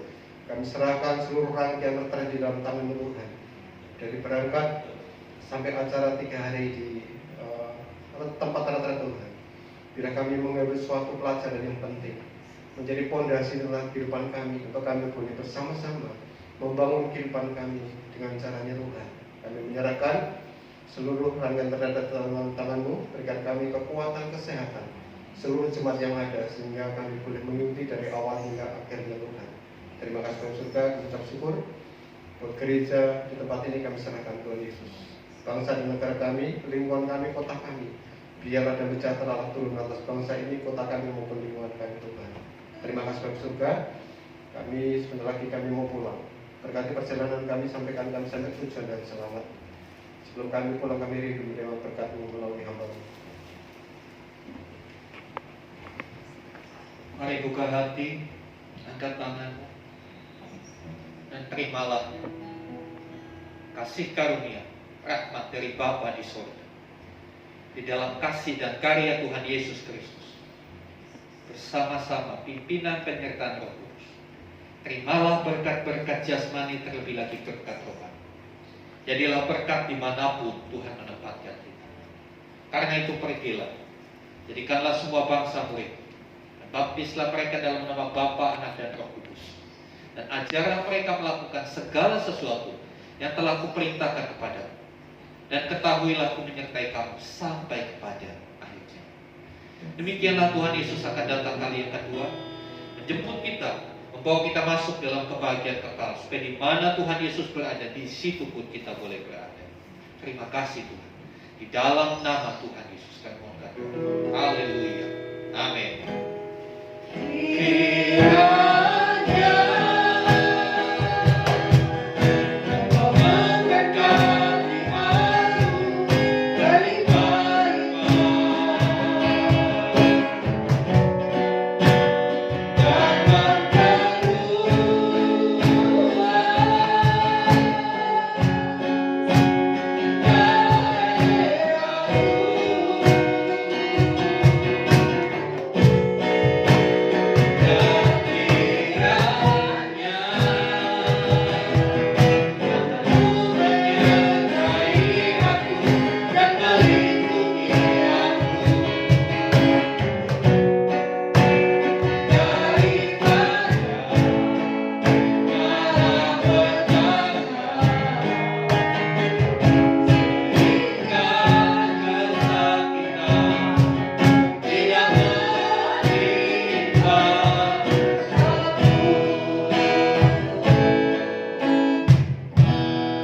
Kami serahkan seluruh rangkaian retret di dalam tangan Tuhan. Dari berangkat sampai acara 3 hari di tempat retret Tuhan. Bila kami mengambil suatu pelajaran yang penting, menjadi pondasi dalam kehidupan kami, untuk kami boleh bersama-sama membangun kehidupan kami dengan caranya Tuhan. Kami menyerahkan seluruh rangkaian terhadap tangan-Mu, berikan kami kekuatan, kesehatan, seluruh jemaat yang ada, sehingga kami boleh mengikuti dari awal hingga akhirnya Tuhan. Terima kasih Tuhan Surga, mengucap syukur buat gereja di tempat ini. Kami serahkan Tuhan Yesus. Bangsa dan negara kami, lingkungan kami, kota kami, biarlah dan sejahtera turun atas bangsa ini, kota kami maupun lingkungan kami Tuhan. Terima kasih Tuhan Surga. Kami sebentar lagi kami mau pulang. Berkati perjalanan kami sampai kami sampai tujuan dan selamat. Sebelum kami pulang kami rindu lewat berkat-Mu melalui hamba-Mu. Mari buka hati, angkat tanganmu, dan terimalah kasih karunia, rahmat dari Bapa di surga. Di dalam kasih dan karya Tuhan Yesus Kristus, bersama-sama pimpinan penyertaan Roh Kudus, terimalah berkat-berkat jasmani, terlebih lagi berkat rohani. Jadilah berkat dimanapun Tuhan menempatkan kita. Karena itu pergilah, jadikanlah semua bangsa murid, dan baptislah mereka dalam nama Bapa, Anak, dan Roh Kudus, dan ajarlah mereka melakukan segala sesuatu yang telah kuperintahkan kepadamu. Dan ketahuilah aku menyertai kamu sampai kepada akhir zaman. Demikianlah Tuhan Yesus akan datang kali yang kedua, menjemput kita, membawa kita masuk dalam kebahagiaan kekal, supaya di mana Tuhan Yesus berada, di situ pun kita boleh berada. Terima kasih Tuhan. Di dalam nama Tuhan Yesus kami mohon. Haleluya. Amin.